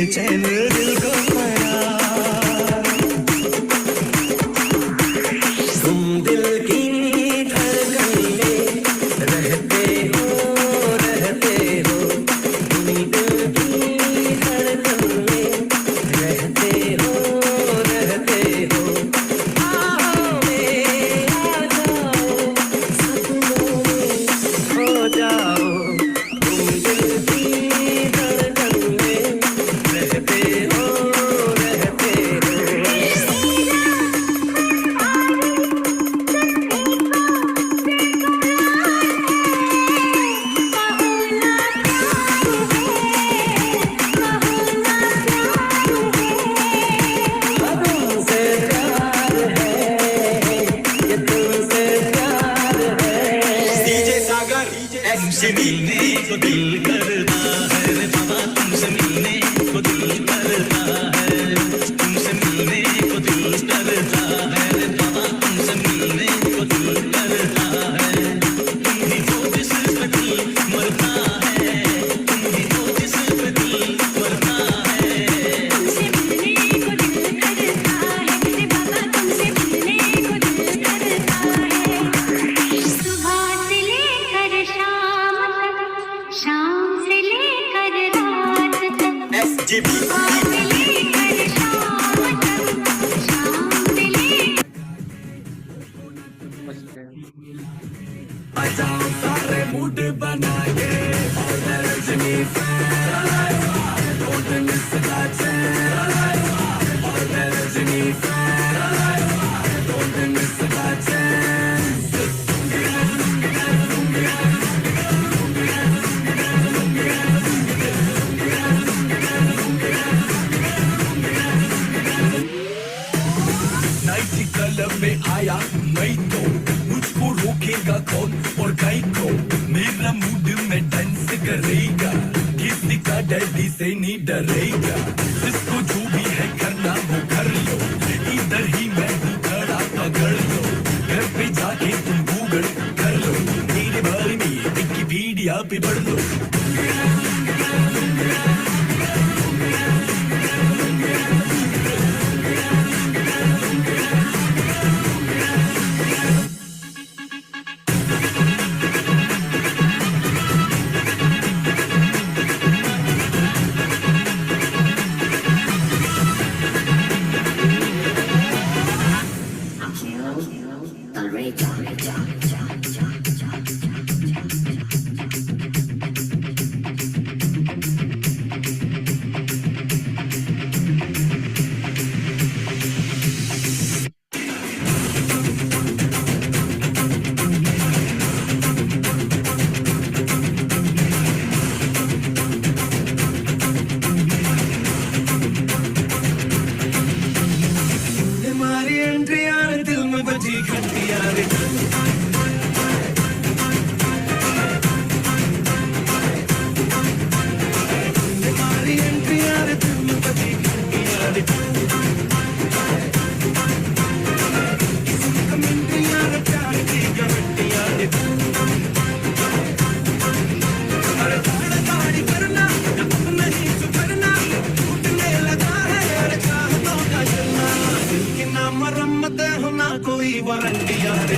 बेचैन दिल को पड़ा। तुम दिल की धड़कन में रहते हो, रहते हो। तुम दिल की धड़कन में रहते हो, रहते हो। आओ में आ जाओ, सपनों में खो जाओ। तुम दिल की धड़कन में रहते हो, रहते हो। तुमसे प्यार है, ये तुमसे प्यार है। डीजे सागर तुमसे मिलने को दिल करता है रे बाबा, तुमसे मिलने को दिल करता है। तुमसे मिलने को दिल करता है रे बाबा, तुमसे मिलने को दिल करता है। तुम ही हो जिस पे दिल मरता है, तुम ही हो जिस पे दिल मरता है। तुमसे मिलने को दिल करता है रे बाबा, तुमसे मिलने को दिल करता है। सुबह से लेकर शाम तक, शाम से लेकर रात तक। SGB सुबह से लेकर शाम तक, शाम से लेकर बजाओ सारे मूड बना के, और Rajni fan, don't miss the chance, और Rajni fan, don't miss the chance। Night club में आया मैं तो, मुझको रोकेगा कौन और काई को। मेरा मूड में डांस करेगा, किसी का डैडी से नहीं डरेगा। जिसको जो भी है करना वो कर लो, इधर ही मैं हूँ खड़ा पकड़ लो। घर पे जाके तुम गूगल कर लो, मेरे बारे में विकिपीडिया पे पढ़ लो। हमारी एंट्री आने दिल में बजी घंटियां रे। हमारी एंट्री आने दिल में बजी घंटियां रे। कमेंट्रियां रे, प्यार की गारंटियां रे। अरे ताड़ा ताड़ी करना, अब नहीं सुधरना, टूटने लगा है यार चाहतों का जलना। दिल की ना मरम्मत हो ना कोई वारंटियां रे।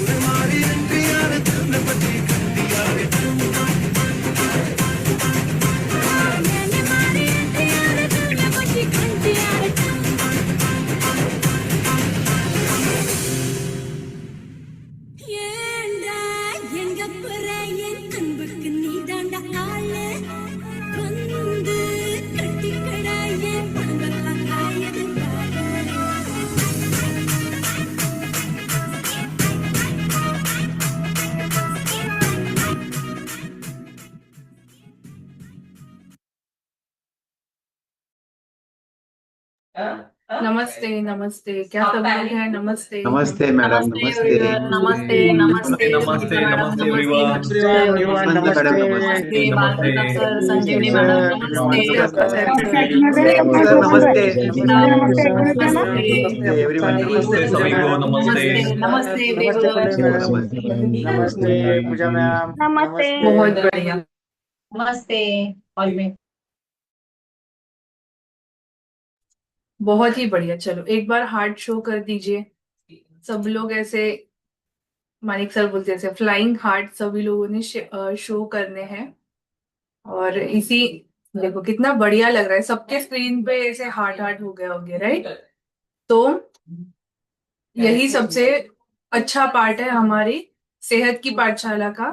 हमारी एंट्री आने दिल में बजी घंटियां रे। हमारी इंतजार दिल में बजी घंटियां रे। ஏண்டா எங்க போற என் அன்புக்கு நீதாண்டா ஆளு, வந்து கட்டிக்கடா என் பணங்கள்லாம் காயது பாரு. नमस्ते नमस्ते, क्या सब लोग हैं? नमस्ते नमस्ते मैडम, नमस्ते नमस्ते। everyone, नमस्ते नमस्ते नमस्ते, मैडम, नमस्ते नमस्ते everyone. जय हो नमस्ते मैडम, नमस्ते नमस्ते। बाल प्रताप सर, संजीवनी मैडम, नमस्ते अप्रसर सर, सर नमस्ते। नमस्ते एवरीवन, नमस्ते सभी को, नमस्ते। नमस्ते everyone। नमस्ते पूजा मैम। नमस्ते। बहुत बढ़िया। नमस्ते हॉल में। बहुत ही बढ़िया। चलो एक बार हार्ट शो कर दीजिए सब लोग। ऐसे मानिक सर बोलते हैं ऐसे फ्लाइंग हार्ट सभी लोगों ने शो करने हैं। और इसी देखो कितना बढ़िया लग रहा है, सबके स्क्रीन पे ऐसे हार्ट हार्ट हो गया होंगे, राइट? तो यही सबसे अच्छा पार्ट है हमारी सेहत की पाठशाला का,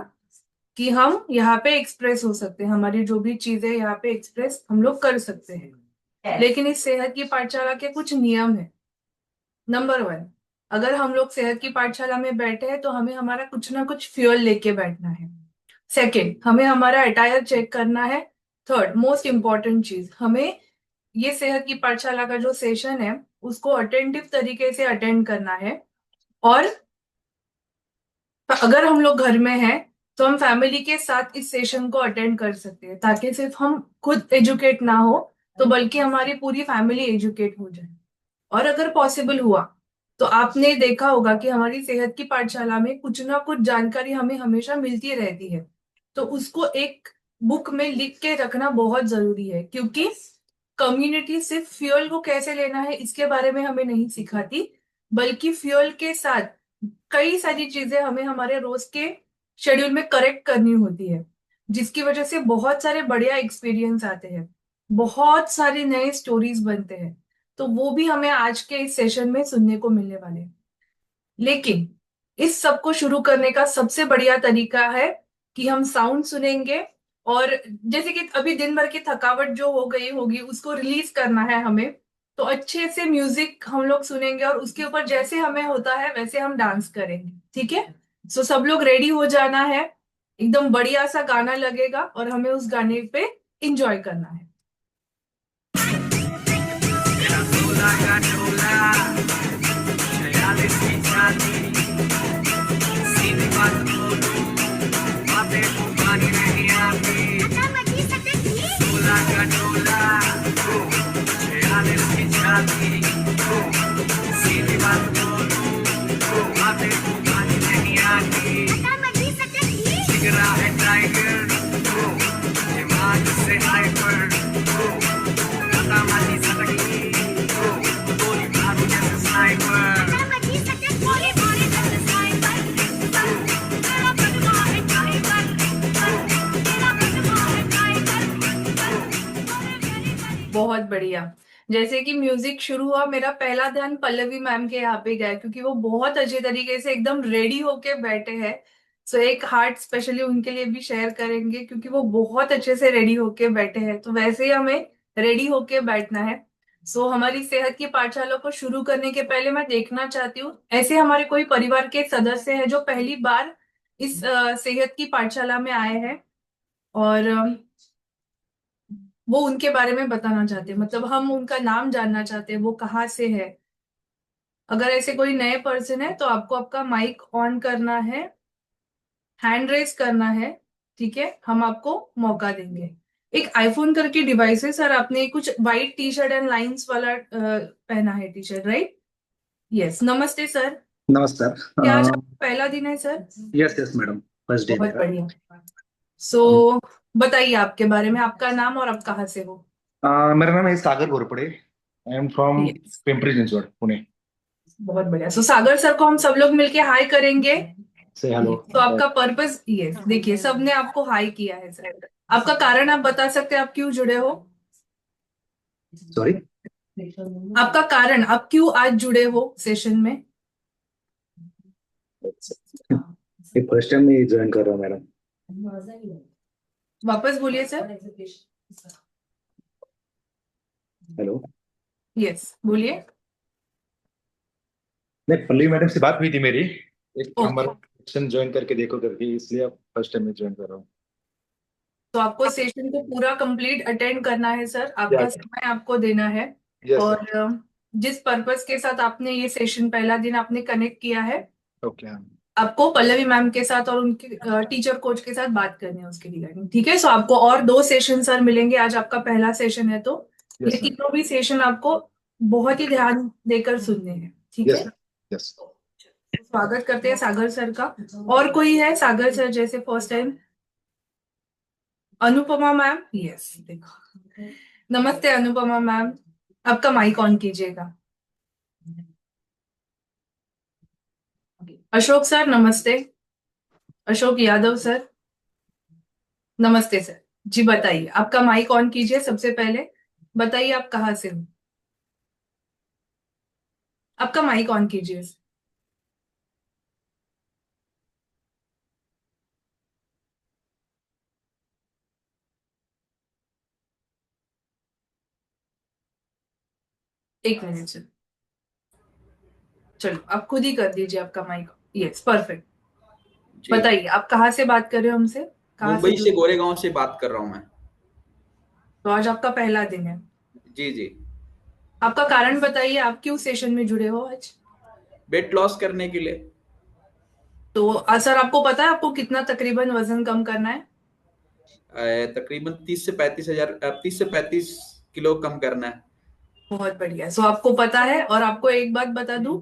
कि हम यहाँ पे एक्सप्रेस हो सकते हैं, हमारी जो भी चीजें यहाँ पे एक्सप्रेस हम लोग कर सकते हैं। लेकिन इस सेहत की पाठशाला के कुछ नियम है। नंबर 1, अगर हम लोग सेहत की पाठशाला में बैठे हैं तो हमें हमारा कुछ ना कुछ फ्यूल लेके बैठना है। सेकंड, हमें हमारा अटायर चेक करना है। थर्ड, मोस्ट इम्पॉर्टेंट चीज, हमें ये सेहत की पाठशाला का जो सेशन है उसको अटेंटिव तरीके से अटेंड करना है। और अगर हम लोग घर में हैं तो हम फैमिली के साथ इस सेशन को अटेंड कर सकते हैं, ताकि सिर्फ हम खुद एजुकेट ना हो तो बल्कि हमारी पूरी फैमिली एजुकेट हो जाए। और अगर पॉसिबल हुआ तो आपने देखा होगा कि हमारी सेहत की पाठशाला में कुछ ना कुछ जानकारी हमें हमेशा मिलती रहती है, तो उसको एक बुक में लिख के रखना बहुत जरूरी है। क्योंकि कम्युनिटी सिर्फ फ्यूल को कैसे लेना है इसके बारे में हमें नहीं सिखाती, बल्कि फ्यूल के साथ कई सारी चीजें हमें हमारे रोज के शेड्यूल में करेक्ट करनी होती है, जिसकी वजह से बहुत सारे बढ़िया एक्सपीरियंस आते हैं, बहुत सारे नए स्टोरीज बनते हैं। तो वो भी हमें आज के इस सेशन में सुनने को मिलने वाले हैं। लेकिन इस सब को शुरू करने का सबसे बढ़िया तरीका है कि हम साउंड सुनेंगे, और जैसे कि अभी दिन भर की थकावट जो हो गई होगी उसको रिलीज करना है हमें, तो अच्छे से म्यूजिक हम लोग सुनेंगे और उसके ऊपर जैसे हमें होता है वैसे हम डांस करेंगे। ठीक है? सो सब लोग रेडी हो जाना है। एकदम बढ़िया सा गाना लगेगा और हमें उस गाने पे इंजॉय करना है। बहुत बढ़िया। जैसे कि म्यूजिक शुरू हुआ, मेरा पहला ध्यान पल्लवी मैम के यहाँ पे गया, क्योंकि वो बहुत अच्छे तरीके से एकदम रेडी होके बैठे हैं। सो एक हार्ट स्पेशली उनके लिए भी शेयर करेंगे, क्योंकि वो बहुत अच्छे से रेडी होके बैठे हैं। तो वैसे ही हमें रेडी होके बैठना है। सो हमारी सेहत की पाठशाला को शुरू करने के पहले मैं देखना चाहती हूँ ऐसे हमारे कोई परिवार के सदस्य हैं जो पहली बार इस सेहत की पाठशाला में आए हैं, और वो उनके बारे में बताना चाहते हैं, मतलब हम उनका नाम जानना चाहते हैं, वो कहाँ से है। अगर ऐसे कोई नए पर्सन है तो आपको आपका माइक ऑन करना है, हैंड रेस करना है। ठीक है? हम आपको मौका देंगे। एक आईफोन करके डिवाइस है सर, आपने कुछ white T shirt and lines वाला पहना है टी शर्ट, राइट? यस। नमस्ते सर। नमस्कार। क्या आज आपका पहला दिन है sir? Yes yes madam, first day बहुत मेरा। बढ़िया। सो बताइए आपके बारे में, आपका नाम और आप कहाँ से हो? मेरा नाम है Sagar Ghorpade. I am from Yes. Pimpri Chinchwad, Pune. बहुत बढ़िया। सो सागर सर को हम सब लोग मिलके हाई करेंगे। से हेलो। तो आपका पर्पस ये देखिए, सबने आपको हाई किया है सर। आपका कारण आप बता सकते हैं, आप क्यों जुड़े हो? सॉरी, आपका कारण, आप क्यों आज जुड़े हो सेशन में? ये फर्स्ट टाइम मैं ज्वाइन कर रहा हूँ मैडम। वापस बोलिए सर। हेलो। यस बोलिए। नहीं, पल्लवी मैडम से बात हुई थी मेरी, एक Okay. हमारा सेशन ज्वाइन करके देखो करके, इसलिए अब फर्स्ट टाइम मैं ज्वाइन कर रहा हूँ। तो आपको सेशन को पूरा कंप्लीट अटेंड करना है सर, आपका Yes. समय आपको देना है। Yes, और जिस पर्पस के साथ आपने ये सेशन पहला दिन आपने कनेक्ट किया है, ओके हाँ आपको पल्लवी मैम के साथ और उनके टीचर कोच के साथ बात करनी है उसके रिगार्डिंग, ठीक है। सो आपको और 2 सेशन सर मिलेंगे, आज आपका पहला सेशन है, तो ये यस मैम तीनों भी सेशन आपको बहुत ही ध्यान देकर सुनने हैं, ठीक यस है। मैम यस स्वागत करते हैं सागर सर का। और कोई है सागर सर जैसे first time? Anupama ma'am, yes, देखो, नमस्ते अनुपमा मैम, आपका माइक ऑन कीजिएगा। अशोक सर नमस्ते, अशोक यादव सर नमस्ते सर। जी बताइए, आपका माइक ऑन कीजिए। सबसे पहले बताइए आप कहाँ से हो, आपका माइक ऑन कीजिए। एक मिनट सर, चलो आप खुद ही कर दीजिए आपका माइक। Yes, perfect. जी बताइए आप कहाँ से बात कर रहे हो हमसे, कहाँ से मुंबई से जुड़े? गोरेगांव से बात कर रहा हूँ मैं। तो आज आपका पहला दिन है, जी जी। आपका कारण बताइए, आप क्यों सेशन में जुड़े हो आज? वेट लॉस करने के लिए। तो सर आपको पता है आपको कितना तकरीबन वजन कम करना है? तकरीबन 30 से 35 किलो कम करना है। बहुत बढ़िया। सो आपको पता है, और आपको एक बात बता दूं,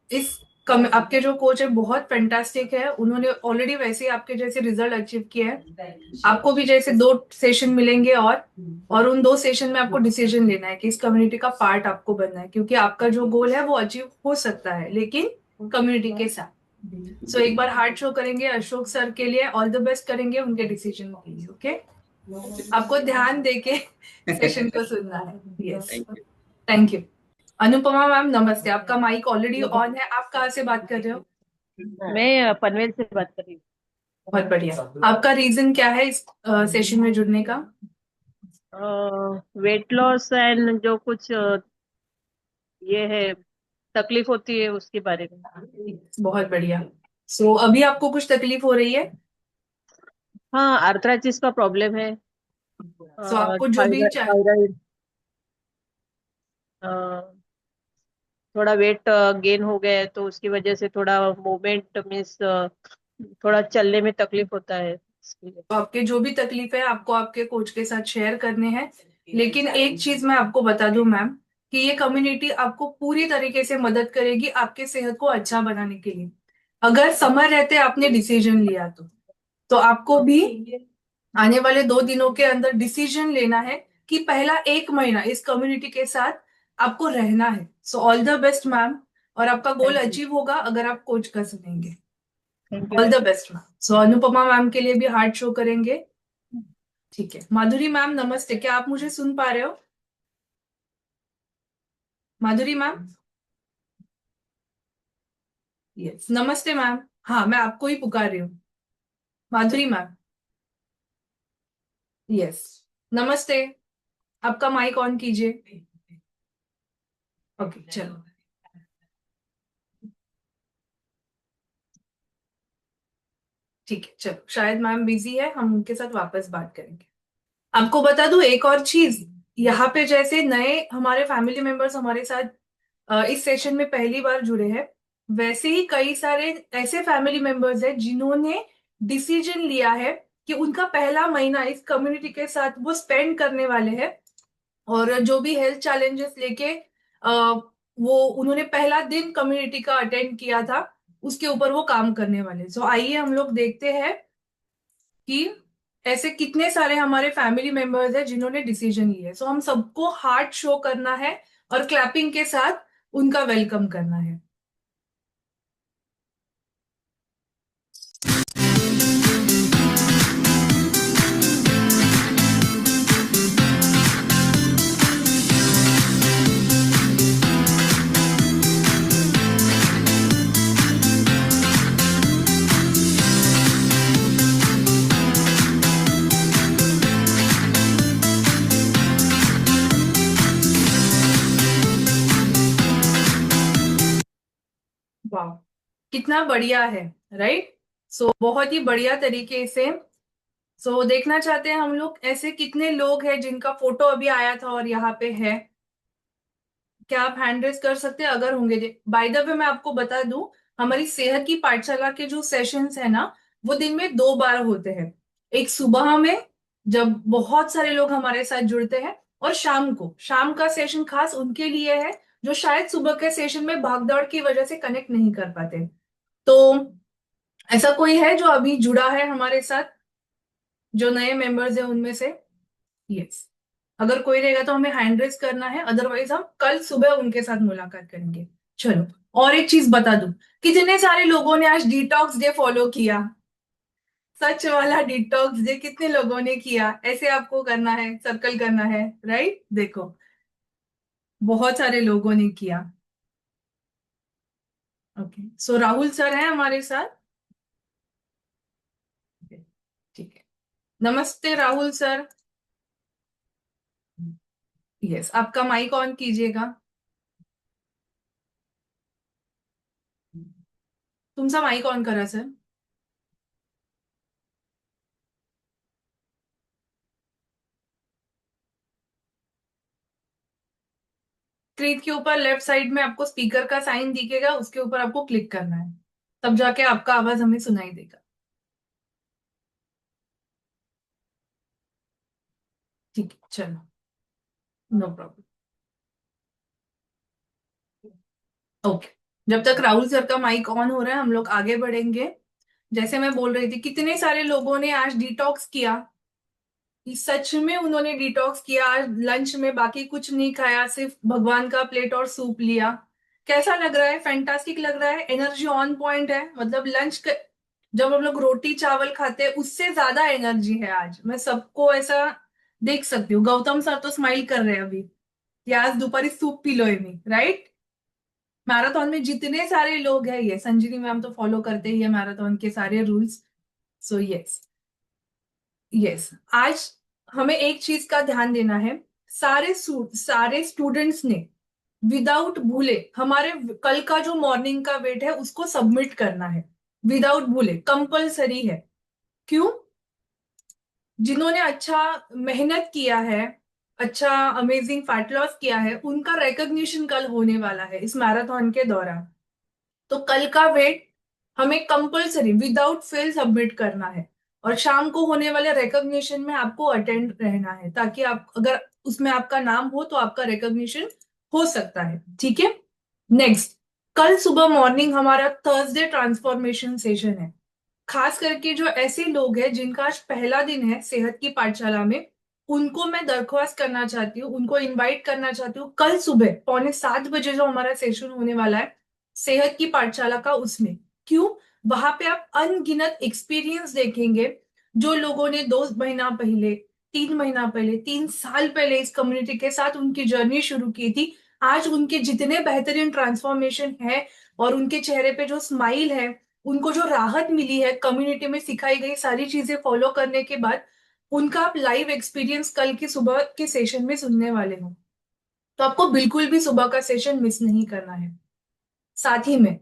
इस आपके जो कोच है बहुत फैंटास्टिक है, उन्होंने ऑलरेडी वैसे ही आपके जैसे रिजल्ट अचीव किए हैं। आपको भी जैसे 2 सेशन मिलेंगे, और उन 2 सेशन में आपको डिसीजन लेना है कि इस कम्युनिटी का पार्ट आपको बनना है, क्योंकि आपका जो गोल है वो अचीव हो सकता है, लेकिन कम्युनिटी के साथ। सो एक बार हार्ट शो करेंगे अशोक सर के लिए, ऑल द बेस्ट करेंगे उनके डिसीजन के लिए, ओके। आपको ध्यान देके सेशन को सुनना है। Yes, thank you. Thank you. Anupama ma'am नमस्ते, आपका माइक ऑलरेडी ऑन है, आप कहाँ से बात कर रहे हो? मैं पनवेल से बात कर रही हूँ। बहुत बढ़िया। आपका रीजन क्या है इस सेशन में जुड़ने का? वेट लॉस एंड जो कुछ ये है तकलीफ होती है उसके बारे में। बहुत बढ़िया। सो अभी आपको कुछ तकलीफ हो रही है? हाँ, आर्थराइटिस का प्रॉब्लम है। सो आपको जो भी थायराइड, थोड़ा वेट गेन हो गया है तो उसकी वजह से थोड़ा मूवमेंट मीन्स थोड़ा चलने में तकलीफ होता है इसके लिए। तो आपके जो भी तकलीफ है आपको आपके कोच के साथ शेयर करने हैं, लेकिन एक चीज मैं आपको बता दूं मैम, कि ये कम्युनिटी आपको पूरी तरीके से मदद करेगी आपके सेहत को अच्छा बनाने के लिए। अगर समय रहते आपने डिसीजन लिया तो आपको भी आने वाले 2 दिनों के अंदर डिसीजन लेना है कि पहला 1 महीना इस कम्युनिटी के साथ आपको रहना है। So all the best ma'am, और आपका गोल थैंक यू, अचीव होगा अगर आप कोच कर सकेंगे। Thank you. All the best ma'am. So Anupama ma'am के लिए भी हार्ट शो करेंगे, ठीक है। माधुरी मैम नमस्ते, क्या आप मुझे सुन पा रहे हो? माधुरी मैम, यस, नमस्ते मैम। हाँ, मैं आपको ही पुकार रही हूँ। माधुरी मैम, यस, नमस्ते, आपका माइक ऑन कीजिए। ओके, चलो, ठीक है, चलो, शायद मैम बिजी है, हम उनके साथ वापस बात करेंगे। आपको बता दूं एक और चीज, यहाँ पे जैसे नए हमारे फैमिली मेंबर्स हमारे साथ इस सेशन में पहली बार जुड़े हैं, वैसे ही कई सारे ऐसे फैमिली मेंबर्स हैं जिन्होंने डिसीजन लिया है कि उनका पहला महीना इस कम्युनिटी के साथ वो स्पेंड करने वाले हैं, और जो भी हेल्थ चैलेंजेस लेके वो उन्होंने पहला दिन कम्युनिटी का अटेंड किया था, उसके ऊपर वो काम करने वाले। सो आइए हम लोग देखते हैं कि ऐसे कितने सारे हमारे फैमिली मेंबर्स हैं जिन्होंने डिसीजन लिया है। सो हम सबको हार्ट शो करना है और क्लैपिंग के साथ उनका वेलकम करना है। वाह, कितना बढ़िया है, राइट। सो बहुत ही बढ़िया तरीके से। सो देखना चाहते हैं हम लोग ऐसे कितने लोग हैं जिनका फोटो अभी आया था और यहाँ पे है। क्या आप हैंड रेस कर सकते हैं अगर होंगे? बाय द वे मैं आपको बता दूं, हमारी सेहत की पाठशाला के जो सेशंस है ना, वो दिन में 2 बार होते हैं। एक सुबह में, जब बहुत सारे लोग हमारे साथ जुड़ते हैं, और शाम को। शाम का सेशन खास उनके लिए है जो शायद सुबह के सेशन में भागदौड़ की वजह से कनेक्ट नहीं कर पाते। तो ऐसा कोई है जो अभी जुड़ा है हमारे साथ, जो नए मेंबर्स है उनमें से? यस। अगर कोई रहेगा तो हमें हैंड रेस करना है, अदरवाइज हम कल सुबह उनके साथ मुलाकात करेंगे। चलो, और एक चीज बता दूं, कितने सारे लोगों ने आज डिटॉक्स डे फॉलो किया? सच वाला डिटॉक्स डे कितने लोगों ने किया? ऐसे आपको करना है, सर्कल करना है, राइट? देखो, बहुत सारे लोगों ने किया। ओके, सो राहुल सर हैं हमारे साथ। ठीक है, नमस्ते राहुल सर। यस, आपका माइक ऑन कीजिएगा। तुमचा माइक ऑन करा सर। स्क्रीन के ऊपर लेफ्ट साइड में आपको स्पीकर का साइन दिखेगा, उसके ऊपर आपको क्लिक करना है, तब जाके आपका आवाज हमें सुनाई देगा। ठीक है, चलो, नो प्रॉब्लम। ओके, जब तक राहुल सर का माइक ऑन हो रहा है हम लोग आगे बढ़ेंगे। जैसे मैं बोल रही थी, कितने सारे लोगों ने आज डिटॉक्स किया? कि सच में उन्होंने डिटॉक्स किया, आज लंच में बाकी कुछ नहीं खाया, सिर्फ भगवान का प्लेट और सूप लिया। कैसा लग रहा है? फैंटास्टिक लग रहा है? एनर्जी ऑन पॉइंट है? मतलब जब हम लोग रोटी चावल खाते हैं उससे ज्यादा एनर्जी है आज, मैं सबको ऐसा देख सकती हूँ। गौतम सर तो स्माइल कर रहे हैं अभी कि आज दोपहरी सूप पी लो, मी राइट? मैराथन में जितने सारे लोग हैं, ये संजीनी मैम तो फॉलो करते ही है मैराथन के सारे रूल्स। सो यस, यस, आज हमें एक चीज का ध्यान देना है। सारे स्टूडेंट्स ने विदाउट भूले हमारे कल का जो मॉर्निंग का वेट है उसको सबमिट करना है, विदाउट भूले, कंपलसरी है। क्यों? जिन्होंने अच्छा मेहनत किया है, अच्छा अमेजिंग फैट लॉस किया है, उनका रिकॉग्निशन कल होने वाला है इस मैराथन के दौरान। तो कल का वेट हमें कंपलसरी विदाउट फेल सबमिट करना है, और शाम को होने वाले रिकॉग्निशन में आपको अटेंड रहना है, ताकि आप अगर उसमें आपका नाम हो तो आपका रिकॉग्निशन हो सकता है। ठीक है, नेक्स्ट, कल सुबह मॉर्निंग हमारा थर्सडे ट्रांसफॉर्मेशन सेशन है। खास करके जो ऐसे लोग हैं जिनका आज पहला दिन है सेहत की पाठशाला में, उनको मैं दरख्वास्त करना चाहती हूँ, उनको इनवाइट करना चाहती हूँ कल सुबह 6:45 जो हमारा सेशन होने वाला है सेहत की पाठशाला का, उसमें। क्यों? वहां पे आप अनगिनत एक्सपीरियंस देखेंगे। जो लोगों ने 2 महीना पहले, 3 महीना पहले, 3 साल पहले इस कम्युनिटी के साथ उनकी जर्नी शुरू की थी, आज उनके जितने बेहतरीन ट्रांसफॉर्मेशन है, और उनके चेहरे पे जो स्माइल है, उनको जो राहत मिली है कम्युनिटी में सिखाई गई सारी चीजें फॉलो करने के बाद, उनका आप लाइव एक्सपीरियंस कल की सुबह के सेशन में सुनने वाले हो। तो आपको बिल्कुल भी सुबह का सेशन मिस नहीं करना है। साथ ही में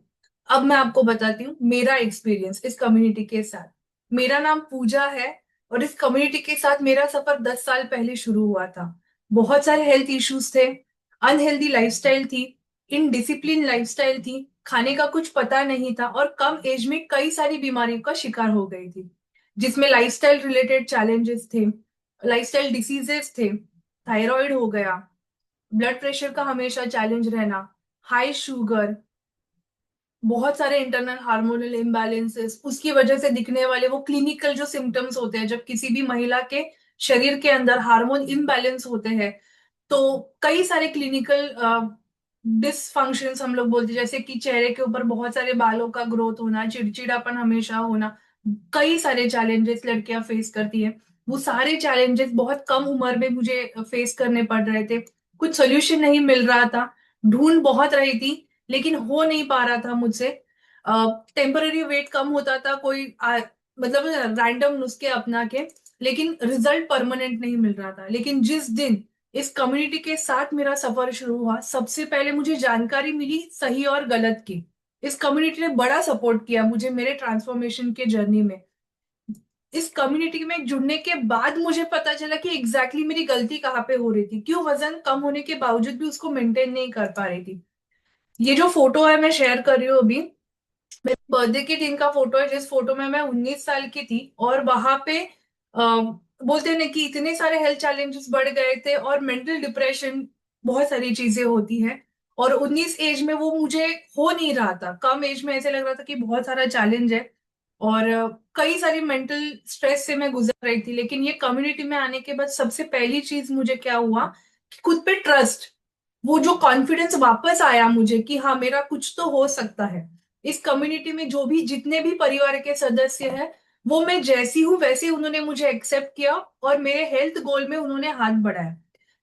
अब मैं आपको बताती हूँ मेरा एक्सपीरियंस इस कम्युनिटी के साथ। मेरा नाम पूजा है, और इस कम्युनिटी के साथ मेरा सफर 10 साल पहले शुरू हुआ था। बहुत सारे हेल्थ इश्यूज थे, अनहेल्दी लाइफस्टाइल थी, इनडिसिप्लिन लाइफस्टाइल थी, खाने का कुछ पता नहीं था, और कम एज में कई सारी बीमारियों का शिकार हो गई थी, जिसमें लाइफस्टाइल रिलेटेड चैलेंजेस थे, लाइफस्टाइल डिसीजेस थे, थायराइड हो गया, ब्लड प्रेशर का हमेशा चैलेंज रहना, हाई शुगर, बहुत सारे इंटरनल हार्मोनल इम्बैलेंसेस, उसकी वजह से दिखने वाले वो क्लिनिकल जो सिम्टम्स होते हैं जब किसी भी महिला के शरीर के अंदर हार्मोन इम्बैलेंस होते हैं, तो कई सारे क्लिनिकल डिसफंक्शंस हम लोग बोलते हैं, जैसे कि चेहरे के ऊपर बहुत सारे बालों का ग्रोथ होना, चिड़चिड़ापन हमेशा होना, कई सारे चैलेंजेस लड़कियां फेस करती है। वो सारे चैलेंजेस बहुत कम उम्र में मुझे फेस करने पड़ रहे थे। कुछ सोल्यूशन नहीं मिल रहा था, ढूंढ बहुत रही थी, लेकिन हो नहीं पा रहा था मुझसे। टेम्पररी वेट कम होता था, मतलब रैंडम नुस्खे अपना के, लेकिन रिजल्ट परमानेंट नहीं मिल रहा था। लेकिन जिस दिन इस कम्युनिटी के साथ मेरा सफर शुरू हुआ, सबसे पहले मुझे जानकारी मिली सही और गलत की। इस कम्युनिटी ने बड़ा सपोर्ट किया मुझे मेरे ट्रांसफॉर्मेशन के जर्नी में। इस कम्युनिटी में जुड़ने के बाद मुझे पता चला कि एग्जैक्टली मेरी गलती कहाँ पे हो रही थी, क्यों वजन कम होने के बावजूद भी उसको मेंटेन नहीं कर पा रही थी। ये जो फोटो है मैं शेयर कर रही हूँ अभी, मेरे बर्थडे के दिन का फोटो है, जिस फोटो में मैं 19 साल की थी। और वहां पे बोलते हैं ना कि इतने सारे हेल्थ चैलेंजेस बढ़ गए थे और मेंटल डिप्रेशन, बहुत सारी चीजें होती हैं। और 19 एज में वो मुझे हो नहीं रहा था, कम एज में ऐसे लग रहा था कि बहुत सारा चैलेंज है। और कई सारी मेंटल स्ट्रेस से मैं गुजर रही थी। लेकिन ये कम्युनिटी में आने के बाद सबसे पहली चीज मुझे क्या हुआ कि खुद पे ट्रस्ट, वो जो कॉन्फिडेंस वापस आया मुझे कि हाँ मेरा कुछ तो हो सकता है। इस कम्युनिटी में जो भी जितने भी परिवार के सदस्य हैं, वो मैं जैसी हूँ वैसे उन्होंने मुझे एक्सेप्ट किया और मेरे हेल्थ गोल में उन्होंने हाथ बढ़ाया,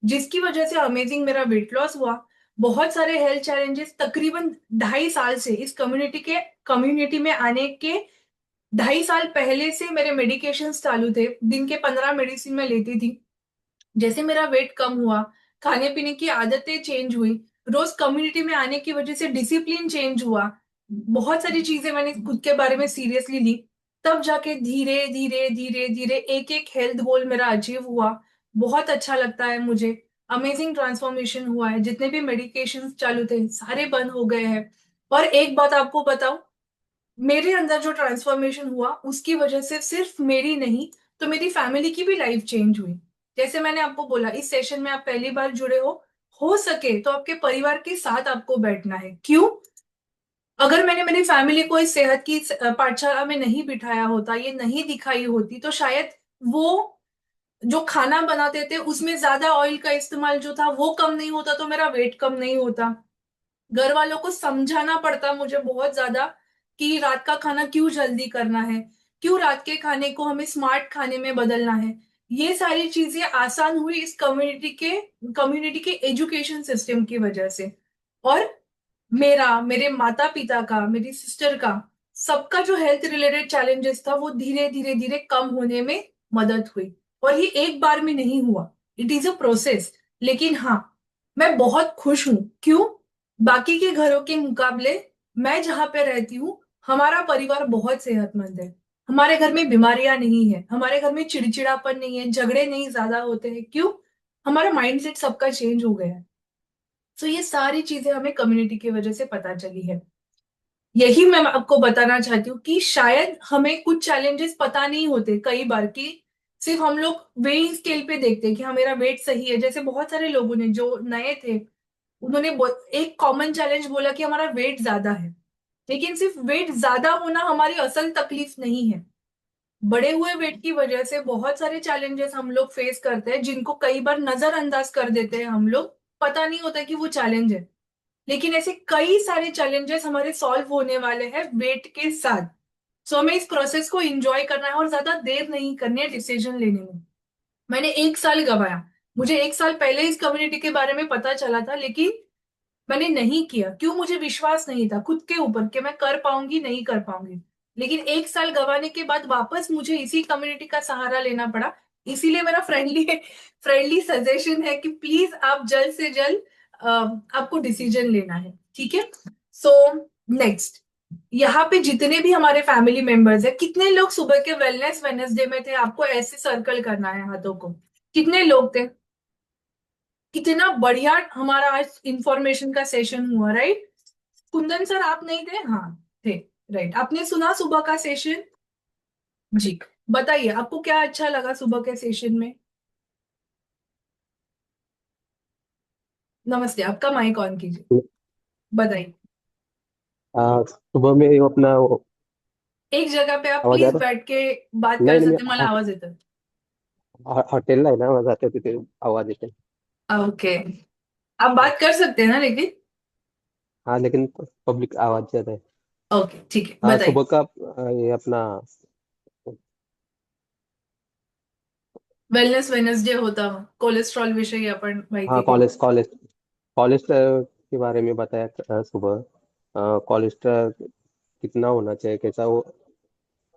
जिसकी वजह से अमेजिंग मेरा वेट लॉस हुआ। बहुत सारे हेल्थ चैलेंजेस तकरीबन 2.5 साल से इस कम्युनिटी में आने के 2.5 साल पहले से मेरे मेडिकेशन चालू थे। दिन के 15 मेडिसिन मैं लेती थी। जैसे मेरा वेट कम हुआ, खाने पीने की आदतें चेंज हुई, रोज कम्युनिटी में आने की वजह से डिसिप्लिन चेंज हुआ, बहुत सारी चीजें मैंने खुद के बारे में सीरियसली ली। तब जाके धीरे धीरे धीरे धीरे एक एक हेल्थ गोल मेरा अचीव हुआ। बहुत अच्छा लगता है मुझे। अमेजिंग ट्रांसफॉर्मेशन हुआ है। जितने भी मेडिकेशन चालू थे सारे बंद हो गए हैं। और एक बात आपको बताऊं, मेरे अंदर जो ट्रांसफॉर्मेशन हुआ उसकी वजह से सिर्फ मेरी नहीं, तो मेरी फैमिली की भी लाइफ चेंज हुई। जैसे मैंने आपको बोला, इस सेशन में आप पहली बार जुड़े हो सके तो आपके परिवार के साथ आपको बैठना है। क्यों? अगर मैंने मेरी फैमिली को इस सेहत की पाठशाला में नहीं बिठाया होता, ये नहीं दिखाई होती, तो शायद वो जो खाना बनाते थे उसमें ज्यादा ऑयल का इस्तेमाल जो था वो कम नहीं होता, तो मेरा वेट कम नहीं होता। घर वालों को समझाना पड़ता मुझे बहुत ज्यादा कि रात का खाना क्यों जल्दी करना है, क्यों रात के खाने को हमें स्मार्ट खाने में बदलना है। ये सारी चीजें आसान हुई इस कम्युनिटी के एजुकेशन सिस्टम की वजह से। और मेरा, मेरे माता पिता का, मेरी सिस्टर का, सबका जो हेल्थ रिलेटेड चैलेंजेस था वो धीरे धीरे धीरे कम होने में मदद हुई। और ये एक बार में नहीं हुआ, इट इज अ प्रोसेस। लेकिन हाँ, मैं बहुत खुश हूं। क्यों? बाकी के घरों के मुकाबले मैं जहां पे रहती हूँ, हमारा परिवार बहुत सेहतमंद है। हमारे घर में बीमारियां नहीं है, हमारे घर में चिड़चिड़ापन नहीं है, झगड़े नहीं ज्यादा होते हैं। क्यों? हमारा माइंडसेट सबका चेंज हो गया है। तो ये सारी चीजें हमें कम्युनिटी की वजह से पता चली है। यही मैं आपको बताना चाहती हूँ कि शायद हमें कुछ चैलेंजेस पता नहीं होते कई बार कि सिर्फ हम लोग वेइंग स्केल पे देखते हैं कि हाँ मेरा वेट सही है। जैसे बहुत सारे लोगों ने जो नए थे, उन्होंने एक कॉमन चैलेंज बोला कि हमारा वेट ज्यादा है। लेकिन सिर्फ वेट ज्यादा होना हमारी असल तकलीफ नहीं है। बढ़े हुए वेट की वजह से बहुत सारे चैलेंजेस हम लोग फेस करते हैं, जिनको कई बार नजरअंदाज कर देते हैं हम लोग, पता नहीं होता कि वो चैलेंज है। लेकिन ऐसे कई सारे चैलेंजेस हमारे सॉल्व होने वाले हैं वेट के साथ। सो हमें इस प्रोसेस को एंजॉय करना है और ज्यादा देर नहीं करनी है डिसीजन लेने में। मैंने 1 साल गवाया। मुझे 1 साल पहले इस कम्युनिटी के बारे में पता चला था, लेकिन मैंने नहीं किया। क्यों? मुझे विश्वास नहीं था खुद के ऊपर कि मैं कर पाऊंगी नहीं कर पाऊंगी। लेकिन 1 साल गंवाने के बाद वापस मुझे इसी कम्युनिटी का सहारा लेना पड़ा। इसीलिए मेरा फ्रेंडली सजेशन है कि प्लीज आप जल्द से जल्द आपको डिसीजन लेना है। ठीक है? सो नेक्स्ट, यहाँ पे जितने भी हमारे फैमिली मेंबर्स है, कितने लोग सुबह के वेलनेस वेनसडे में थे? आपको ऐसे सर्कल करना है हाथों को। कितने लोग थे? कितना बढ़िया हमारा आज इंफॉर्मेशन का सेशन हुआ, राइट? कुंदन सर आप नहीं थे? हाँ, थे। राइट, आपने सुना सुबह का सेशन? जी, बताइए आपको क्या अच्छा लगा सुबह के सेशन में। नमस्ते, आपका माइक ऑन कीजिए, बताइए। सुबह में अपना एक जगह पे आप आवाज आ प्लीज रहा बैठ के बात नाही कर नाही मी सकते, मला आवाज येतो। हॉटेलला आहे ना, मग जाते तिथे आवाज येते. ओके, आप बात कर सकते हैं ना, लेकिन हाँ, लेकिन पब्लिक आवाज ज्यादा है. ओके ठीक है, हाँ, बताइए। सुबह का ये अपना वेलनेस वेनसडे होता, कोलेस्ट्रॉल विषयी आपण हाँ माहिती घेऊ। कॉलेज कॉलेज कॉलेज के बारे में बताया सुबह. कोलेस्ट्रॉल कितना होना चाहिए, कैसा वो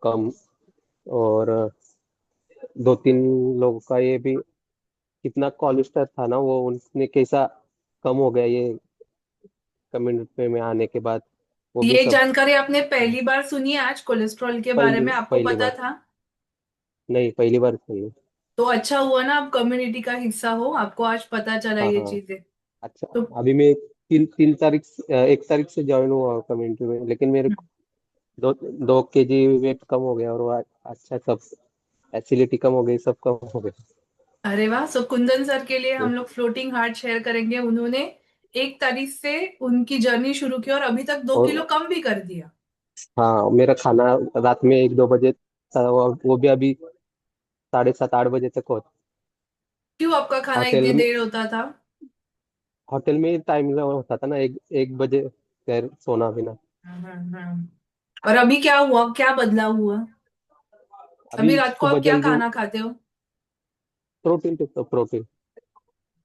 कम. और 2-3 लोगों का ये भी कितना कोलेस्ट्रॉल था ना, वो उनने कैसा कम हो गया ये कम्युनिटी में आने के बाद, वो भी ये सब जानकारी आपने पहली बार सुनी है आज कोलेस्ट्रॉल के बारे पहली में? आपको पहली पता बार. था? नहीं, पहली बार सुनी। तो अच्छा हुआ ना, आप कम्युनिटी का हिस्सा हो, आपको आज पता चला हाँ ये हाँ। चीजें। अच्छा, तो अभी मैं 1 तारीख से ज्वाइन हुआ कम्युनिटी में, लेकिन मेरे को 2 केजी वेट कम हो गया, और वो अच्छा सब एसिडिटी कम हो गई, सब कम हो गया। अरे वाह, सो कुंदन सर के लिए हम लोग फ्लोटिंग हार्ट शेयर करेंगे। उन्होंने 1 तारीख से उनकी जर्नी शुरू की और अभी तक 2 किलो और कम भी कर दिया। हाँ, मेरा खाना रात में 1-2 बजे था, वो भी अभी 7:30-8 बजे तक हो। क्यों आपका खाना होटल इतनी में देर होता था? होटल में टाइम होता था ना, 1 बजे फिर सोना पीना। हम्म। और अभी क्या हुआ, क्या बदलाव हुआ? अभी अभी रात को सुबह आप क्या जल्दी खाना खाते हो? प्रोटीन, तो प्रोटीन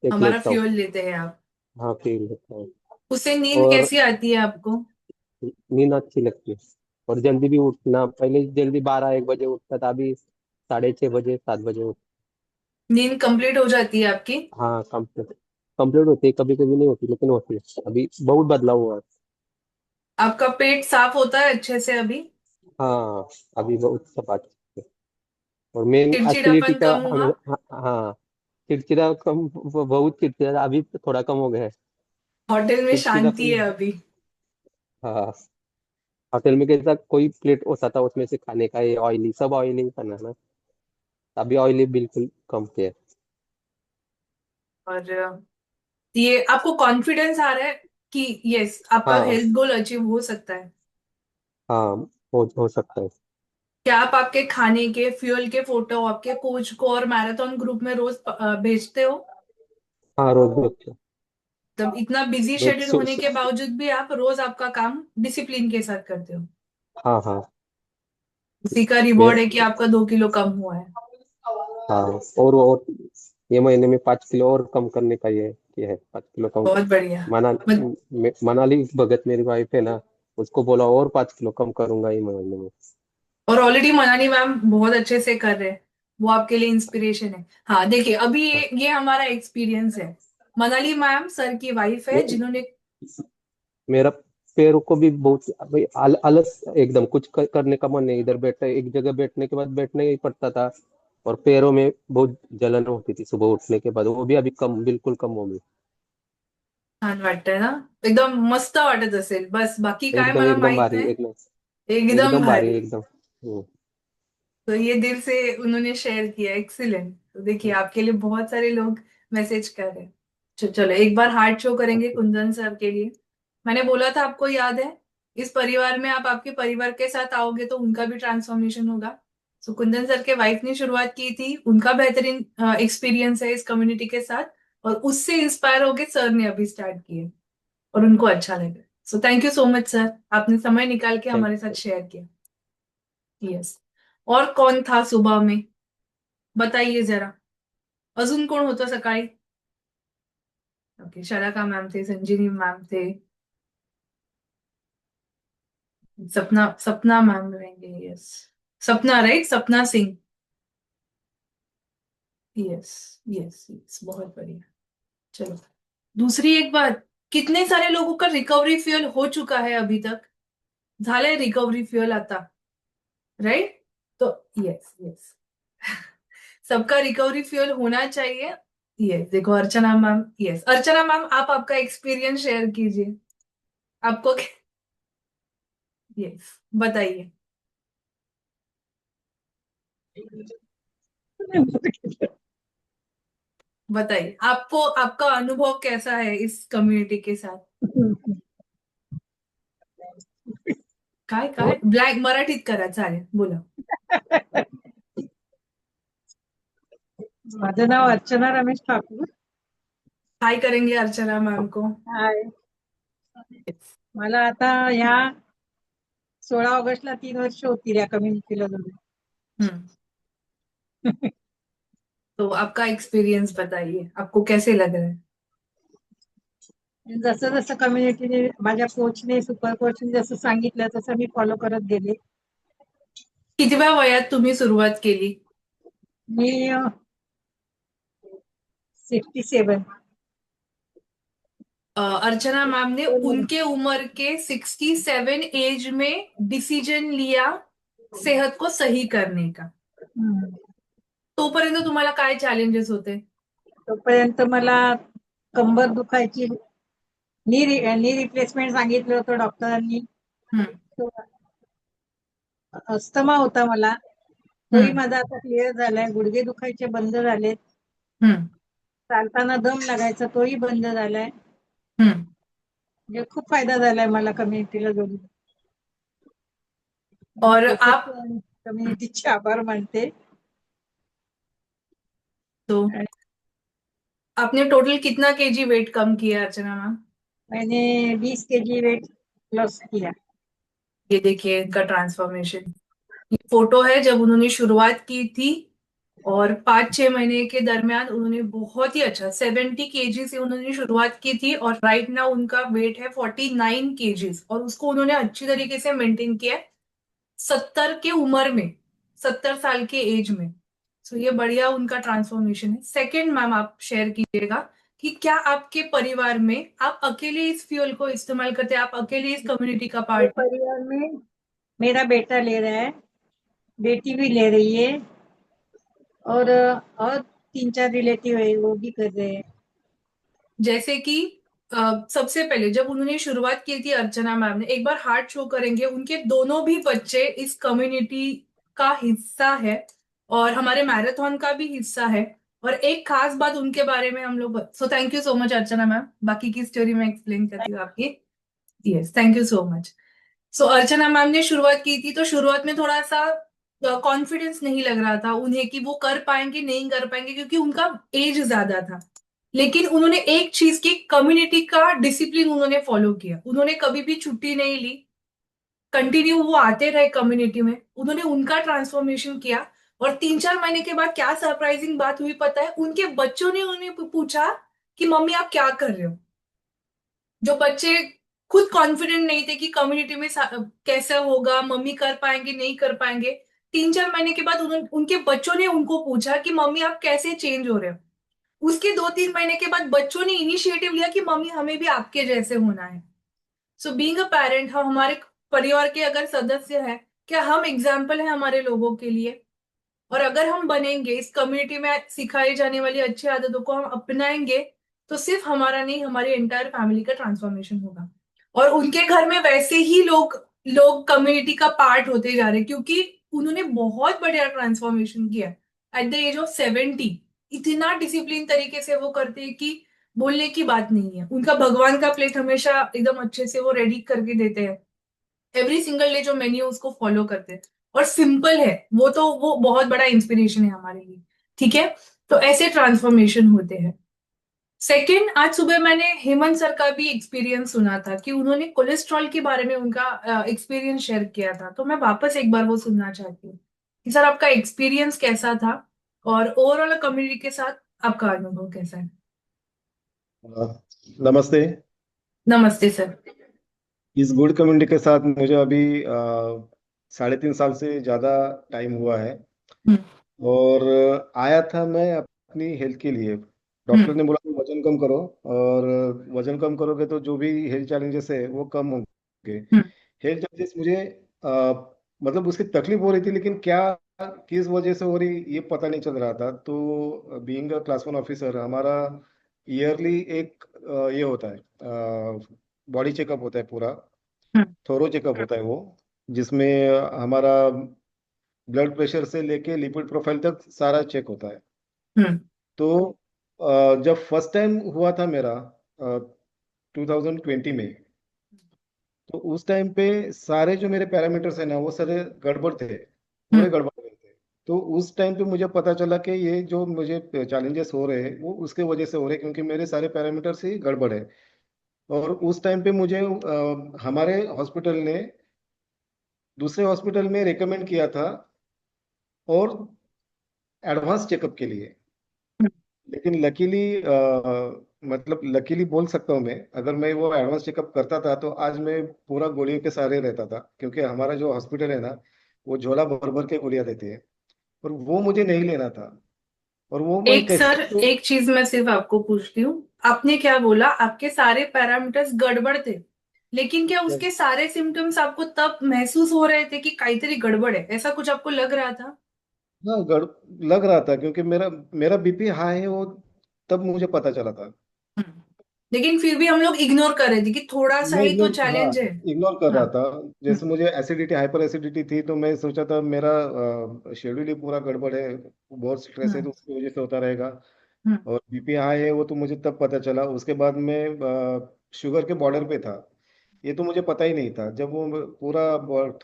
एक हमारा लेता हूँ। फ्यूल लेते हैं आप? हाँ, फिर लेता हूँ। उससे नींद और कैसी आती है आपको? नींद अच्छी लगती है, और जल्दी भी उठना, पहले जल्दी 12-1 बजे उठता था, अभी 6:30 बजे 7 बजे उठ। नींद कंप्लीट हो जाती है आपकी? हाँ, कंप्लीट कंप्लीट होती है, कभी कभी नहीं होती, लेकिन होती है। अभी बहुत बदलाव हुआ है। आपका पेट साफ होता है अच्छे से अभी? हाँ, अभी बहुत सब बात है। और मेन एसिडिटी चिड़चिड़ापन का कम हुआ? हाँ हाँ, चिड़चिड़ा कम, बहुत चिड़चिड़ा, अभी तो थोड़ा कम हो गया है। होटल में शांति चिड़चिड़ापन, है अभी? हाँ। होटल में कैसा कोई प्लेट होता था, उसमें से खाने का, ये ऑयली, सब ऑयली खाना ना, अभी ऑयली बिल्कुल कम किया है। और ये आपको कॉन्फिडेंस आ रहा है कि यस, आपका हाँ हेल्थ गोल अचीव हो सकता है? हाँ, हो सकता है। क्या आप आपके खाने के फ्यूल के फोटो आपके कोच को और मैराथन ग्रुप में रोज भेजते हो? हाँ, रोज रोज तब इतना बिजी रोज शेड्यूल होने के बावजूद भी आप रोज आपका काम डिसिप्लिन के साथ करते हो? हाँ हाँ। उसी का मेरा रिवॉर्ड है कि आपका 2 किलो कम हुआ है। हाँ, और ये महीने में 5 किलो और कम करने का ये है, 5 किलो कम। बहुत बढ़िया। मत- मनाली भगत मेरी वाइफ है ना, उसको बोला और 5 किलो कम करूंगा ये महीने में। और ऑलरेडी मनाली मैम बहुत अच्छे से कर रहे हैं, वो आपके लिए इंस्पिरेशन है। हाँ देखिए, अभी हाँ, ये हमारा एक्सपीरियंस है। मनाली मैम सर की वाइफ है मे, जिन्होंने। मेरा पैरों को भी बहुत भाई आलस, एकदम कुछ करने का मन नहीं, इधर बैठे एक जगह बैठने के बाद बैठने ही पड़ता था, और पैरों में बहुत जलन होती थी सुबह उठने के बाद, वो भी अभी कम, बिल्कुल कम हो गई। छान वाटतंय ना? एकदम मस्त वाटत असेल, बस बाकी काय एकदम मला एकदम माहित भारी, नाही। एकदम एकदम एकदम भारी, भारी। एकदम। तो ये दिल से उन्होंने शेयर किया, एक्सीलेंट। तो देखिए, हम्म, आपके लिए बहुत सारे लोग मैसेज कर रहे हैं। चलो एक बार हार्ट शो करेंगे अच्छा, कुंदन सर के लिए। मैंने बोला था, आपको याद है? इस परिवार में आप आपके परिवार के साथ आओगे तो उनका भी ट्रांसफॉर्मेशन होगा। सो कुंदन सर के वाइफ ने शुरुआत की थी, उनका बेहतरीन एक्सपीरियंस है इस कम्युनिटी के साथ, और उससे इंस्पायर होके सर ने अभी स्टार्ट किया और उनको अच्छा लगा। सो thank you so much sir, आपने समय निकाल के थैंक हमारे साथ यू। शेयर किया। यस। और कौन था सुबह में, बताइए जरा। अजून कोण होतं सकाळी? ओके, शलाका मैम थे, संजीवनी मैम थे, सपना सपना मैम रहेंगे, यस। सपना, राइट, सपना सिंह। यस यस यस, बहुत बढ़िया। चलो, दूसरी एक बात, कितने सारे लोगों का रिकवरी फ्यूल हो चुका है अभी तक? झालंय रिकवरी फ्यूल आता, राइट? तो यस यस, सबका रिकवरी फ्यूल होना चाहिए। यस, देखो अर्चना मैम, यस अर्चना मैम, आप आपका एक्सपीरियंस शेयर कीजिए। आपको, यस, बताइए। बताइए, आपको आपका अनुभव कैसा है इस कम्युनिटी के साथ? काय काय और ब्लॅक मराठीत करा, चालेल, बोला. माझं नाव अर्चना रमेश ठाकूर. हाय करेंगे अर्चना मैम को. हाय. मला आता ह्या 16 ऑगस्टला 3 वर्ष होतील या कम्युनिटीला जाऊन. हम्म. तो आपका एक्सपीरियंस बताइए, आपको कैसे लग रहा है? जसं जसं कम्युनिटीने माझ्या कोचने सुपर कोचने जसं सांगितलं तसं मी फॉलो करत गेले. कितव्या वयात तुम्ही सुरुवात केली? मी 67. अर्चना मैम ने उनके उम्र के 67 एज में डिसीजन लिया सेहत को सही करने का. तोपर्यंत तुम्हाला काय चॅलेंजेस होते? तोपर्यंत मला कंबर दुखायची. नी रिप्लेसमेंट सांगितलं होतं डॉक्टरांनी. हम्म, तो अस्थमा होता मला, तोही हम्म, माझा आता क्लिअर झालाय. गुडघे दुखायचे बंद झालेत. हम्म, चालताना दम लागायचा, तोही बंद झालाय. हम्म. म्हणजे खूप फायदा झालाय मला कम्युनिटीला जोडून. और आप कम्युनिटीचे आभार मानते. तो आपने टोटल कितना केजी वेट कम किया अर्चना मैम? मैंने 20 kg वेट लॉस किया. ये देखिए इनका ट्रांसफॉर्मेशन. ये फोटो है जब उन्होंने शुरुआत की थी और 5-6 महीने के दरमियान उन्होंने बहुत ही अच्छा 70 केजी से उन्होंने शुरुआत की थी और राइट नाउ उनका वेट है 49 केजीज और उसको उन्होंने अच्छी तरीके से मेंटेन किया है 70 के उम्र में, 70 साल के एज में. सो ये बढ़िया उनका ट्रांसफॉर्मेशन है. सेकंड मैम आप शेयर कीजिएगा कि क्या आपके परिवार में आप अकेले इस फ्यूल को इस्तेमाल करते हैं, आप अकेले इस कम्युनिटी का मेरे पार्ट? परिवार में मेरा बेटा ले रहा है, बेटी भी ले रही है, और 3-4 रिलेटिव है वो भी कर रहे हैं. जैसे कि सबसे पहले जब उन्होंने शुरुआत की थी अर्चना मैम ने, एक बार हार्ट शो करेंगे, उनके दोनों भी बच्चे इस कम्युनिटी का हिस्सा है और हमारे मैराथन का भी हिस्सा है. और एक खास बात उनके बारे में हम लोग, सो thank you so much Archana ma'am. बाकी की स्टोरी मैं एक्सप्लेन करती हूँ आपकी. Yes, thank you so much. So Archana ma'am ने शुरुआत की थी तो शुरुआत में थोड़ा सा कॉन्फिडेंस नहीं लग रहा था उन्हें कि वो कर पाएंगे नहीं कर पाएंगे क्योंकि उनका एज ज्यादा था. लेकिन उन्होंने एक चीज की, कम्युनिटी का डिसिप्लिन उन्होंने फॉलो किया. उन्होंने कभी भी छुट्टी नहीं ली, कंटिन्यू वो आते रहे कम्युनिटी में. उन्होंने उनका ट्रांसफॉर्मेशन किया और 3-4 महीने के बाद क्या सरप्राइजिंग बात हुई पता है? उनके बच्चों ने उन्हें पूछा कि मम्मी आप क्या कर रहे हो. जो बच्चे खुद कॉन्फिडेंट नहीं थे कि कम्युनिटी में कैसा होगा, मम्मी कर पाएंगे नहीं कर पाएंगे, 3-4 महीने के बाद उनके बच्चों ने उनको पूछा कि मम्मी आप कैसे चेंज हो रहे हो. उसके 2-3 महीने के बाद बच्चों ने इनिशिएटिव लिया कि मम्मी हमें भी आपके जैसे होना है. सो बीइंग अ पेरेंट, हम हमारे परिवार के अगर सदस्य हैं, क्या हम एग्जाम्पल है हमारे लोगों के लिए? और अगर हम बनेंगे, इस कम्युनिटी में सिखाई जाने वाली अच्छी आदतों को हम अपनाएंगे, तो सिर्फ हमारा नहीं हमारी एंटायर फैमिली का ट्रांसफॉर्मेशन होगा. और उनके घर में वैसे ही लोग लोग कम्युनिटी का पार्ट होते जा रहे हैं क्योंकि उन्होंने बहुत बढ़िया ट्रांसफॉर्मेशन किया एट द एज ऑफ 70. इतना डिसिप्लिन तरीके से वो करते हैं कि बोलने की बात नहीं है. उनका भगवान का प्लेट हमेशा एकदम अच्छे से वो रेडी करके देते हैं. एवरी सिंगल डे जो मेन्यू उसको फॉलो करते हैं और सिंपल है वो, तो वो बहुत बड़ा इंस्पिरेशन है हमारे लिए. ठीक है, तो ऐसे ट्रांसफॉर्मेशन होते हैं. सेकंड, आज सुबह मैंने हेमंत सर का भी एक्सपीरियंस सुना था कि उन्होंने कोलेस्ट्रॉल के बारे में उनका एक्सपीरियंस शेयर किया था. तो मैं वापस एक बार वो सुनना चाहती हूँ कि सर आपका एक्सपीरियंस कैसा था और ओवरऑल कम्युनिटी के साथ आपका अनुभव कैसा है? नमस्ते. नमस्ते सर. इस गुड कम्युनिटी के साथ मुझे अभी 3.5 साल से ज़्यादा टाइम हुआ है. हम्म, और आया था मैं अपनी हेल्थ के लिए. डॉक्टर ने बोला कि वजन कम करो, और वजन कम करोगे तो जो भी हेल्थ चैलेंजेस है वो कम होंगे. हम्म, हेल्थ चैलेंजेस मुझे मतलब उसकी तकलीफ हो रही थी, लेकिन क्या किस वजह से हो रही ये पता नहीं चल रहा था. तो बीइंग अ क्लास 1 ऑफिसर, हमारा ईयरली एक ये होता है, बॉडी चेकअप होता है पूरा. हम्म, थोरो चेकअप होता है वो, जिसमें हमारा ब्लड प्रेशर से लेके लिपिड प्रोफाइल तक सारा चेक होता है. हम्म, तो जब फर्स्ट टाइम हुआ था मेरा 2020 में, तो उस टाइम पे सारे जो मेरे पैरामीटर्स है ना वो सारे गड़बड़ थे, पूरे हम्म, गड़बड़ थे. तो उस टाइम पे मुझे पता चला कि ये जो मुझे चैलेंजेस हो रहे हैं वो उसके वजह से हो रहे हैं, क्योंकि मेरे सारे पैरामीटर्स ही गड़बड़ है. और उस टाइम पे मुझे हमारे हॉस्पिटल ने दूसरे हॉस्पिटल में रिकमेंड किया था और एडवांस चेकअप के लिए. लेकिन लकीली मतलब लकीली बोल सकता हूँ मैं, अगर मैं वो एडवांस चेकअप करता था तो आज मैं पूरा गोलियों के सहारे रहता था, क्योंकि हमारा जो हॉस्पिटल है ना वो झोला भर भर के गोलियां देते हैं, और वो मुझे नहीं लेना था. और वो मैं एक सर, कैसे एक चीज मैं सिर्फ आपको पूछती हूँ, आपने क्या बोला आपके सारे पैरामीटर्स गड़बड़ थे, लेकिन क्या उसके सारे सिम्टम्स आपको तब महसूस हो रहे थे कि काहीतरी गड़बड़ है, ऐसा कुछ आपको लग रहा था? हाँ गड़ लग रहा था क्योंकि मेरा मेरा बीपी हाई है वो, तब मुझे पता चला था। हम्म। लेकिन फिर भी हम लोग इग्नोर कर रहे थे कि थोड़ा सा मैं ही तो इग्नोर, हाँ चैलेंज है। इग्नोर कर रहा हाँ। था। हम्म। जैसे मुझे एसिडिटी, हाइपर एसिडिटी थी, तो मैं सोचा था मेरा शेड्यूल ही पूरा गड़बड़ है, बहुत स्ट्रेस है, हम्म। तो उसकी वजह से होता रहेगा। हम्म। और बीपी हाई है वो तो मुझे तब पता चला। उसके बाद में शुगर के बॉर्डर पे था, ये तो मुझे पता ही नहीं था। जब वो पूरा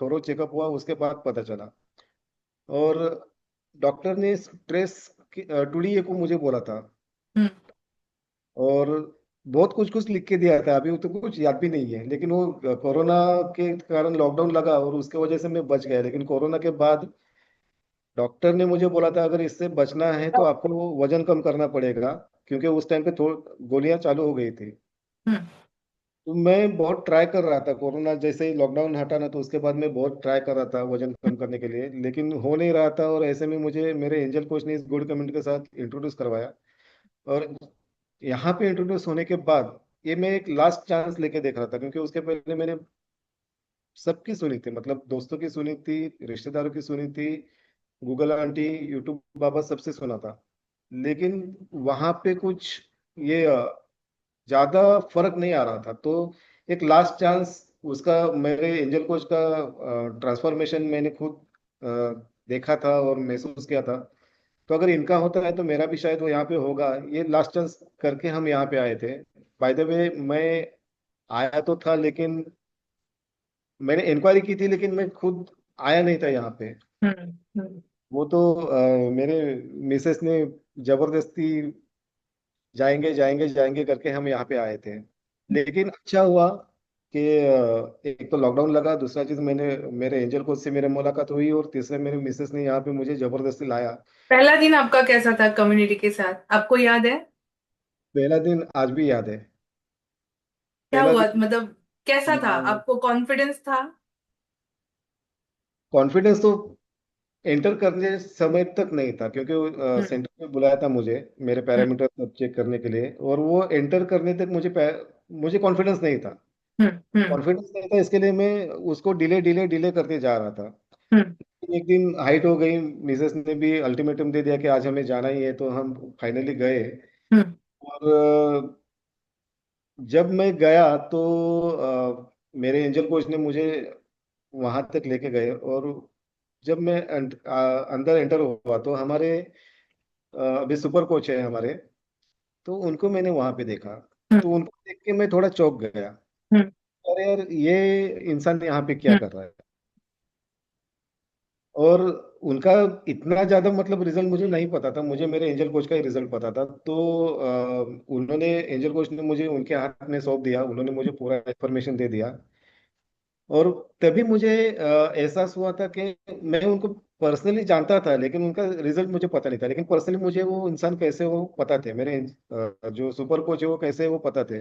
थोरो चेकअप हुआ उसके बाद पता चला। और डॉक्टर ने स्ट्रेस 2DA को मुझे बोला था। हम्म। और बहुत कुछ कुछ लिख के दिया था, अभी तो कुछ याद भी नहीं है। लेकिन वो कोरोना के कारण लॉकडाउन लगा और उसके वजह से मैं बच गया। लेकिन कोरोना के बाद डॉक्टर ने मुझे बोला था अगर इससे बचना है तो आपको वजन कम करना पड़ेगा, क्योंकि उस टाइम पे गोलियां चालू हो गई थी। हम्म। तो मैं बहुत ट्राई कर रहा था, कोरोना जैसे ही लॉकडाउन हटा ना, तो उसके बाद मैं बहुत ट्राई कर रहा था वजन कम करने के लिए, लेकिन हो नहीं रहा था। और ऐसे में मुझे मेरे एंजल कोच ने इस गुड कम्युनिटी के साथ इंट्रोड्यूस करवाया। और यहाँ पे इंट्रोड्यूस होने के बाद ये मैं एक लास्ट चांस लेके देख रहा था, क्योंकि उसके पहले मैंने सबकी सुनी थी, मतलब दोस्तों की सुनी थी, रिश्तेदारों की सुनी थी, गूगल आंटी, यूट्यूब बाबा, सबसे सुना था। लेकिन वहां पे कुछ ये ज्यादा फर्क नहीं आ रहा था। तो एक लास्ट चांस, उसका मेरे एंजल कोच का ट्रांसफॉर्मेशन मैंने खुद अ, देखा था और महसूस किया था। तो अगर इनका होता है तो मेरा भी शायद वो यहाँ पे होगा। ये लास्ट चांस करके हम यहाँ पे आए थे। बाय द वे, मैं आया तो था, लेकिन मैंने इंक्वायरी की थी, लेकिन मैं खुद आया नहीं था यहाँ पे। हम्म। हम्म। वो तो मेरे मिसेस ने जबरदस्ती जाएंगे जाएंगे जाएंगे करके हम यहाँ पे आए थे। लेकिन अच्छा हुआ कि एक तो लॉकडाउन लगा, दूसरा चीज मैंने मेरे एंजल कोच से मेरे मुलाकात हुई, और तीसरा मेरे मिसेस ने यहाँ पे मुझे जबरदस्ती लाया। पहला दिन आपका कैसा था कम्युनिटी के साथ, आपको याद है? पहला दिन आज भी याद है। क्या पहला हुआ, दिन मतलब कैसा था? आपको कॉन्फिडेंस था? कॉन्फिडेंस तो एंटर करने समय तक नहीं था, क्योंकि हम्म। सेंटर में बुलाया था मुझे मेरे हम्म। पैरामीटर सब चेक करने के लिए, और वो एंटर करने तक मुझे कॉन्फिडेंस नहीं था। हम्म। हम्म। कॉन्फिडेंस नहीं था, इसके लिए मैं उसको डिले डिले डिले करते जा रहा था। हम्म। एक दिन हाइट हो गई, मिसेस ने भी अल्टीमेटम दे दिया कि आज हमें जाना ही है, तो हम फाइनली गए। हम्म। और जब मैं गया तो मेरे एंजल कोच ने मुझे वहां तक लेके गए। और जब मैं अंदर एंटर हुआ तो हमारे अभी सुपर कोच है हमारे, तो उनको मैंने वहां पे देखा। हम्म। तो उनको देख के मैं थोड़ा चौंक गया। हम्म। अरे यार, ये इंसान यहाँ पे क्या हम्म। कर रहा है। और उनका इतना ज्यादा मतलब रिजल्ट मुझे नहीं पता था, मुझे मेरे एंजल कोच का ही रिजल्ट पता था। तो उन्होंने, एंजल कोच ने मुझे उनके हाथ में सौंप दिया, उन्होंने मुझे पूरा इन्फॉर्मेशन दे दिया। और तभी मुझे एहसास हुआ था कि मैं उनको पर्सनली जानता था, लेकिन उनका रिजल्ट मुझे पता नहीं था। लेकिन पर्सनली मुझे वो इंसान कैसे वो पता थे, मेरे जो सुपर कोच है वो कैसे वो पता थे।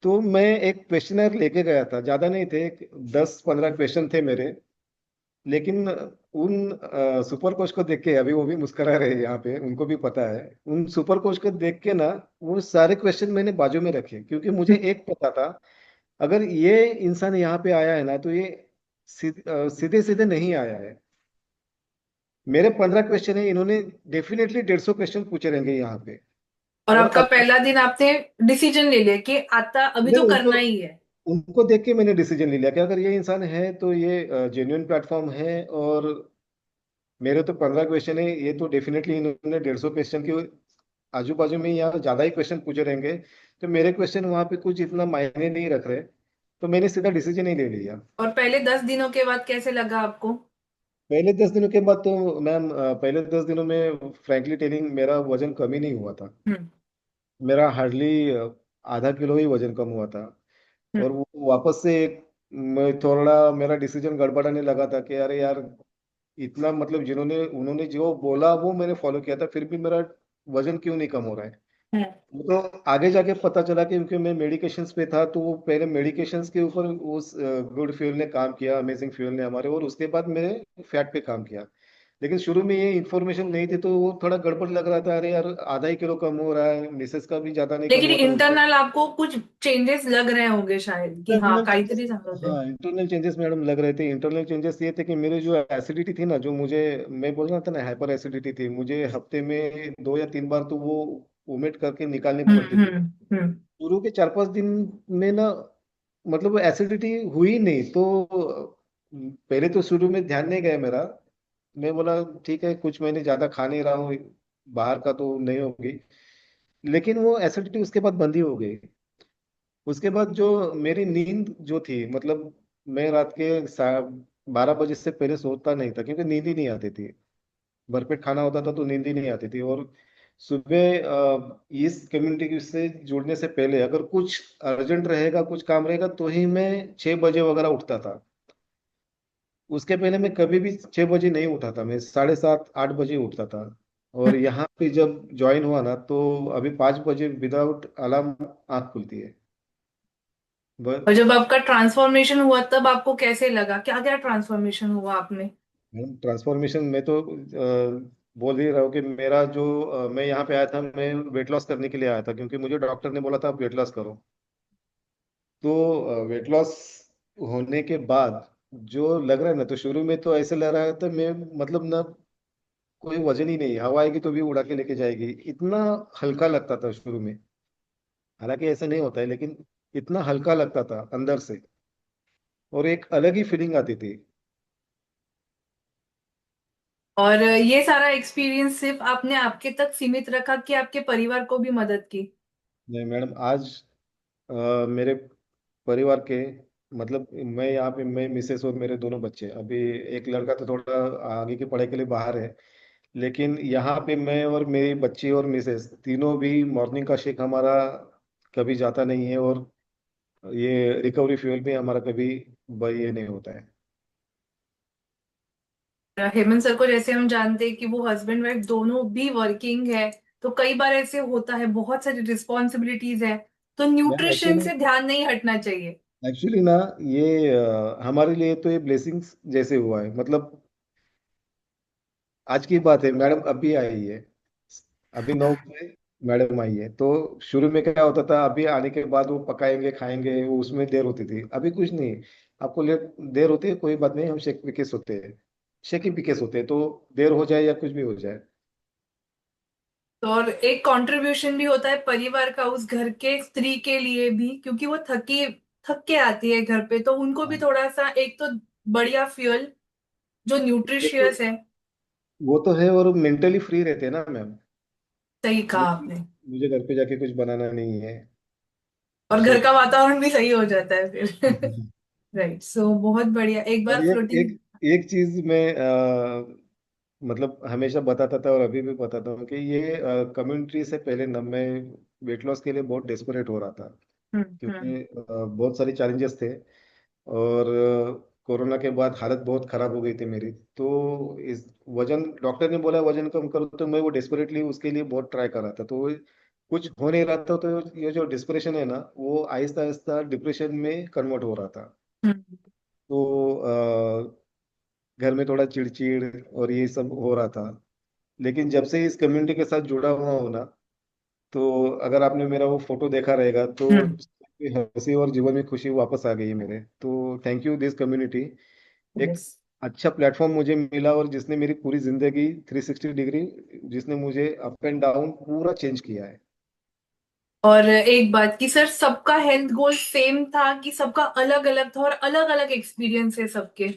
तो मैं एक क्वेश्चनर लेके गया था, ज्यादा नहीं थे, 10-15 क्वेश्चन थे मेरे। लेकिन उन सुपर कोच को देख के, अभी वो भी मुस्कुरा रहे हैं यहाँ पे, उनको भी पता है। उन सुपर कोच को देख के ना, वो सारे क्वेश्चन मैंने बाजू में रखे, क्योंकि मुझे एक पता था, अगर ये इंसान यहाँ पे आया है ना, तो ये सीधे सीधे नहीं आया है। मेरे 15 क्वेश्चन है, इन्होंने डेफिनेटली 150 क्वेश्चन पूछे रहेंगे यहाँ पे। और और आपका अब पहला दिन आपने डिसीजन ले लिया कि आता अभी मैं तो उनको करना ही है? उनको देख के मैंने डिसीजन ले लिया कि अगर ये इंसान है तो ये जेन्युइन प्लेटफॉर्म है। और मेरे तो 15 क्वेश्चन है, ये तो डेफिनेटली इन्होंने 150 क्वेश्चन के आजू बाजू में या ज्यादा ही क्वेश्चन पूछे रहेंगे। तो मेरे क्वेश्चन वहां पे कुछ इतना मायने नहीं रख रहे, तो मैंने सीधा डिसीजन ही ले लिया। और पहले 10 दिनों के बाद कैसे लगा आपको? पहले 10 दिनों के बाद तो मैम, पहले 10 दिनों में फ्रैंकली टेलिंग मेरा वजन कम ही नहीं हुआ था। हम्म। मेरा हार्डली आधा किलो ही वजन कम हुआ था। हम्म। और वो वापस से मैं थोड़ा, मेरा डिसीजन गड़बड़ाने लगा था कि अरे यार, इतना मतलब जिन्होंने उन्होंने जो बोला वो मैंने फॉलो किया था, फिर भी मेरा वजन क्यों नहीं कम हो रहा है। हम्म। वो तो आगे जाके पता चला कि क्योंकि मैं मेडिकेशंस पे था, तो वो पहले मेडिकेशंस के ऊपर उस गुड फ्यूल ने काम किया, अमेजिंग फ्यूल ने हमारे, और उसके बाद मेरे फैट पे काम किया। लेकिन शुरू में ये इन्फॉर्मेशन नहीं थी तो वो थोड़ा गड़बड़ लग रहा था, अरे यार आधा ही किलो कम हो रहा है, मिसेस का भी ज्यादा नहीं कम लेकिन हुआ था उनका। इंटरनल आपको कुछ चेंजेस लग रहे होंगे शायद कि हाँ इंटरनल चेंजेस, काहीतरी झालं होते. हाँ इंटरनल चेंजेस मैडम लग रहे थे। इंटरनल चेंजेस ये थे कि मेरे जो एसिडिटी थी ना, जो मुझे, मैं बोल रहा था ना हाइपर एसिडिटी थी, मुझे हफ्ते में 2 या 3 बार तो वो वोमिट करके निकालनी पड़ती थी। हम्म. शुरू के 4-5 दिन में ना, मतलब एसिडिटी हुई नहीं तो पहले तो शुरू में ध्यान नहीं गया मेरा। मैं बोला ठीक है, कुछ महीने ज्यादा खा नहीं रहा हूँ, बाहर का तो नहीं होगी। लेकिन वो एसिडिटी उसके बाद बंद ही हो गई। उसके बाद जो मेरी नींद जो थी, मतलब मैं रात के 12 बजे से पहले सोता नहीं था, क्योंकि नींद ही नहीं आती थी। भरपेट खाना होता था तो नींद ही नहीं आती थी। और सुबह इस कम्युनिटी से जुड़ने से पहले अगर कुछ अर्जेंट रहेगा, कुछ काम रहेगा, तो ही मैं 6 बजे वगैरह उठता था। उसके पहले मैं कभी भी 6 बजे नहीं उठा था, मैं 7:30-8 बजे उठता था। और यहाँ पे जब ज्वाइन हुआ ना, तो अभी 5 बजे विदाउट अलार्म आँख खुलती है। और जब आपका ट्रांसफॉर्मेशन हुआ तब आपको कैसे लगा, क्या क्या ट्रांसफॉर्मेशन हुआ आपने? ट्रांसफॉर्मेशन में तो बोल ही रहा हूँ कि मेरा जो मैं यहाँ पे आया था, मैं वेट लॉस करने के लिए आया था, क्योंकि मुझे डॉक्टर ने बोला था आप वेट लॉस करो। तो वेट लॉस होने के बाद जो लग रहा है ना, तो शुरू में तो ऐसे लग रहा था मैं, मतलब ना कोई वजन ही नहीं, हवा आएगी तो भी उड़ा के लेके जाएगी, इतना हल्का लगता था शुरू में। हालांकि ऐसा नहीं होता है, लेकिन इतना हल्का लगता था अंदर से, और एक अलग ही फीलिंग आती थी। और ये सारा एक्सपीरियंस सिर्फ आपने आपके तक सीमित रखा कि आपके परिवार को भी मदद की? नहीं मैडम, आज मेरे परिवार के, मतलब मैं यहाँ पे, मैं मिसेस और मेरे दोनों बच्चे, अभी एक लड़का तो थोड़ा आगे की पढ़ाई के लिए बाहर है। लेकिन यहाँ पे मैं और मेरी बच्ची और मिसेस तीनों भी, मॉर्निंग का शेक हमारा कभी जाता नहीं है, और ये रिकवरी फ्यूल भी हमारा कभी ये नहीं होता है। हेमंत सर को जैसे हम जानते हैं कि वो हस्बैंड वाइफ दोनों भी वर्किंग है, तो कई बार ऐसे होता है, बहुत सारी रिस्पॉन्सिबिलिटीज है, तो मैम न्यूट्रिशन एक्चुअली, से ध्यान नहीं हटना चाहिए. ना ये हमारे लिए तो ये ब्लेसिंग्स जैसे हुआ है। मतलब आज की बात है, मैडम अभी आई है, अभी 9 बजे मैडम आई है। तो शुरू में क्या होता था, अभी आने के बाद वो पकाएंगे खाएंगे, वो उसमें देर होती थी। अभी कुछ नहीं, आपको लेट देर होती है कोई बात नहीं, हम शेक पी के सोते हैं, शेक ही पी के सोते हैं, तो देर हो जाए या कुछ भी हो जाए। तो और एक कंट्रीब्यूशन भी होता है परिवार का उस घर के स्त्री के लिए भी, क्योंकि वो थक के आती है घर पे, तो उनको भी हाँ, थोड़ा सा एक तो बढ़िया फ्यूल जो वो तो न्यूट्रिशियस है. वो तो है, और मेंटली फ्री रहते हैं ना मैम। सही कहा मुझे आपने. मुझे घर पे जाके कुछ बनाना नहीं है। और घर शेक। का वातावरण भी सही हो जाता है फिर. राइट, सो बहुत बढ़िया. एक और बार एक फ्लोटिंग. एक एक चीज मैं मतलब हमेशा बताता था और अभी भी बताता हूँ कि ये कम्युनिटी से पहले ना, मैं वेट लॉस के लिए बहुत डेस्परेट हो रहा था, हम्म. क्योंकि बहुत सारे चैलेंजेस थे। और कोरोना के बाद हालत बहुत खराब हो गई थी मेरी। तो इस वजन, डॉक्टर ने बोला वजन कम करो, तो मैं वो डेस्परेटली उसके लिए बहुत ट्राई कर रहा था। तो कुछ हो नहीं रहा था, तो ये जो डिस्प्रेशन है ना, वो आहिस्ता आहिस्ता डिप्रेशन में कन्वर्ट हो रहा था। हम्म. तो घर में थोड़ा चिड़चिड़ और ये सब हो रहा था। लेकिन जब से इस कम्युनिटी के साथ जुड़ा हुआ हूं ना, तो अगर आपने मेरा वो फोटो देखा रहेगा, तो हम्म. हंसी और जीवन में खुशी वापस आ गई है मेरे। तो थैंक यू दिस कम्युनिटी। एक यस. अच्छा प्लेटफॉर्म मुझे मिला, और जिसने मेरी पूरी जिंदगी 360 डिग्री, जिसने मुझे अप एंड डाउन पूरा चेंज किया है। और एक बात कि सर सबका हेल्थ गोल सेम था कि सबका अलग अलग था, और अलग अलग एक्सपीरियंस है सबके?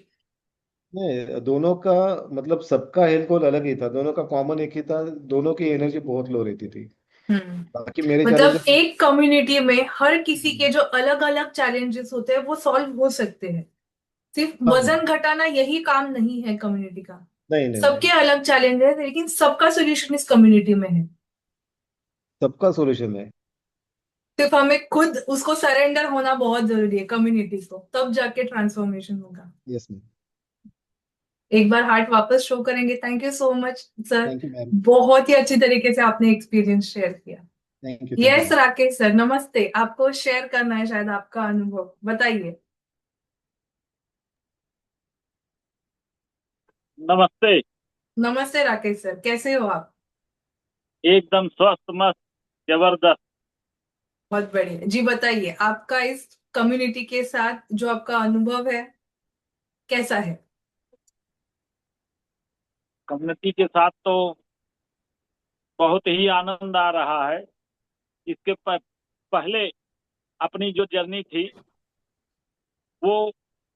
नहीं, दोनों का, मतलब सबका हेल्थ गोल अलग ही था, दोनों का कॉमन एक ही था, दोनों की एनर्जी बहुत लो रहती थी। हम्म. बाकी मेरे मतलब चैलेंजेस। एक कम्युनिटी में हर किसी के जो अलग अलग चैलेंजेस होते हैं वो सॉल्व हो सकते हैं. सिर्फ हाँ, वजन घटाना यही काम नहीं है कम्युनिटी का. नहीं नहीं सबके नहीं, अलग चैलेंज है, लेकिन सबका सोल्यूशन इस कम्युनिटी में है. सबका सॉल्यूशन है। सिर्फ हमें खुद उसको सरेंडर होना बहुत जरूरी है कम्युनिटी को, तब जाके ट्रांसफॉर्मेशन होगा. Yes ma'am. एक बार हार्ट वापस शो करेंगे. Thank you so much sir. Thank you ma'am. बहुत ही अच्छी तरीके से आपने एक्सपीरियंस शेयर किया. Thank you yes ma'am. Rakesh sir, नमस्ते. आपको शेयर करना है शायद आपका अनुभव, बताइए. नमस्ते। नमस्ते राकेश सर, कैसे हो आप? एकदम स्वस्थ मस्त जबरदस्त। बहुत बढ़िया जी। बताइए, आपका इस कम्युनिटी के साथ जो आपका अनुभव है कैसा है? कम्युनिटी के साथ तो बहुत ही आनंद आ रहा है। इसके पहले अपनी जो जर्नी थी वो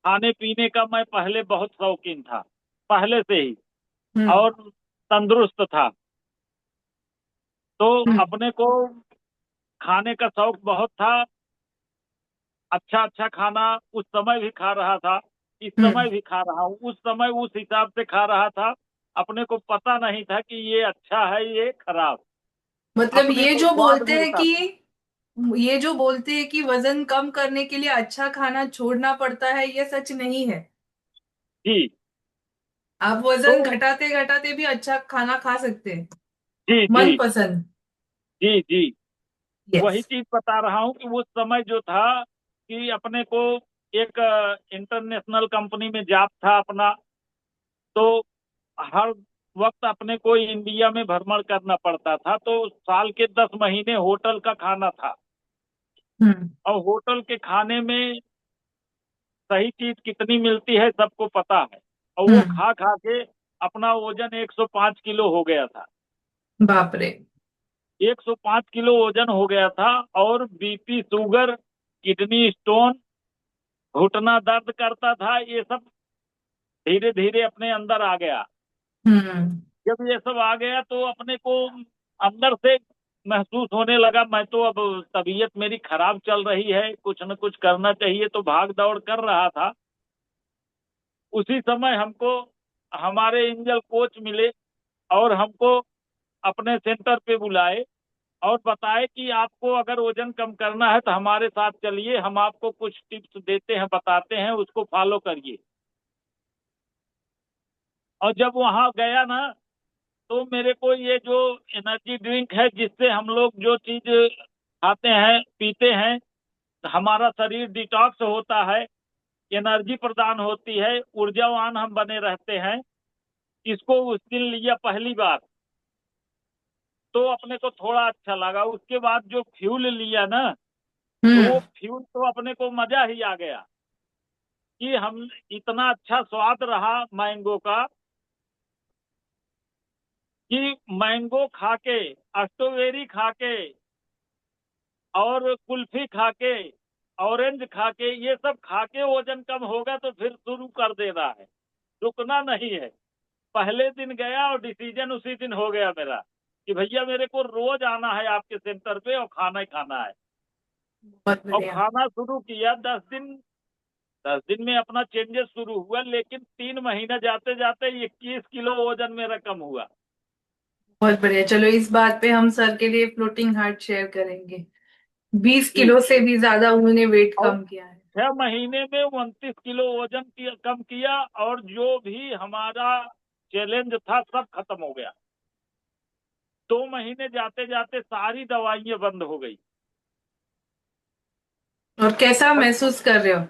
खाने पीने का मैं पहले बहुत शौकीन था, पहले से ही, हम्म। और तंदुरुस्त था। तो हम्म। अपने को खाने का शौक बहुत था। अच्छा अच्छा खाना उस समय भी खा रहा था, इस हम्म। समय भी खा रहा हूँ। उस समय उस हिसाब से खा रहा था, अपने को पता नहीं था कि ये अच्छा है ये खराब। मतलब अपने को स्वाद मिलता था। ये जो बोलते हैं कि वजन कम करने के लिए अच्छा खाना छोड़ना पड़ता है, ये सच नहीं है। जी। आप तो वजन घटाते घटाते भी अच्छा खाना खा सकते हैं, जी जी मन पसंद। जी जी, यस। वही चीज बता रहा हूँ कि उस समय जो था कि अपने को एक इंटरनेशनल कंपनी में जॉब था अपना। तो हर वक्त अपने को इंडिया में भ्रमण करना पड़ता था, तो साल के 10 महीने होटल का खाना था। हम्म। और होटल के खाने में सही चीज कितनी मिलती है सबको पता है। और वो हम्म। खा खा के अपना वजन 105 किलो हो गया था। बाप रे। 105 किलो वजन हो गया था। और बीपी, शुगर, किडनी स्टोन, घुटना दर्द करता था, ये सब धीरे धीरे अपने अंदर आ गया। हम्म। जब ये सब आ गया तो अपने को अंदर से महसूस होने लगा, मैं तो अब तबीयत मेरी खराब चल रही है, कुछ न कुछ करना चाहिए, तो भाग दौड़ कर रहा था। उसी समय हमको हमारे एंजल कोच मिले और हमको अपने सेंटर पे बुलाए और बताए कि आपको अगर वजन कम करना है तो हमारे साथ चलिए, हम आपको कुछ टिप्स देते हैं, बताते हैं, उसको फॉलो करिए। और जब वहां गया ना, तो मेरे को ये जो एनर्जी ड्रिंक है, जिससे हम लोग जो चीज खाते हैं पीते हैं, हमारा शरीर डिटॉक्स होता है, एनर्जी प्रदान होती है, ऊर्जावान हम बने रहते हैं, इसको उस दिन लिया पहली बार, तो अपने को थोड़ा अच्छा लगा। उसके बाद जो फ्यूल लिया ना, तो हम्म। वो फ्यूल तो अपने को मजा ही आ गया कि हम, इतना अच्छा स्वाद रहा मैंगो का कि मैंगो खा के, स्ट्रॉबेरी खा के, और कुल्फी खा के, ऑरेंज खा के, ये सब खा के वजन कम होगा तो फिर शुरू कर देना है, रुकना नहीं है। पहले दिन गया और डिसीजन उसी दिन हो गया मेरा कि भैया मेरे को रोज आना है आपके सेंटर पे और खाना ही खाना है। बहुत और बढ़िया। खाना शुरू किया। 10 दिन, 10 दिन में अपना चेंजेस शुरू हुआ, लेकिन 3 महीना जाते जाते 21 किलो वजन मेरा कम हुआ। बहुत बढ़िया। चलो, इस बात पे हम सर के लिए फ्लोटिंग हार्ट शेयर करेंगे। 20 किलो जी। से भी ज्यादा उन्होंने वेट और कम किया है। 6 महीने में 29 किलो वजन कम किया, और जो भी हमारा चैलेंज था सब खत्म हो गया। 2 महीने जाते जाते सारी दवाइयां बंद हो गई। और कैसा और महसूस कर रहे हो?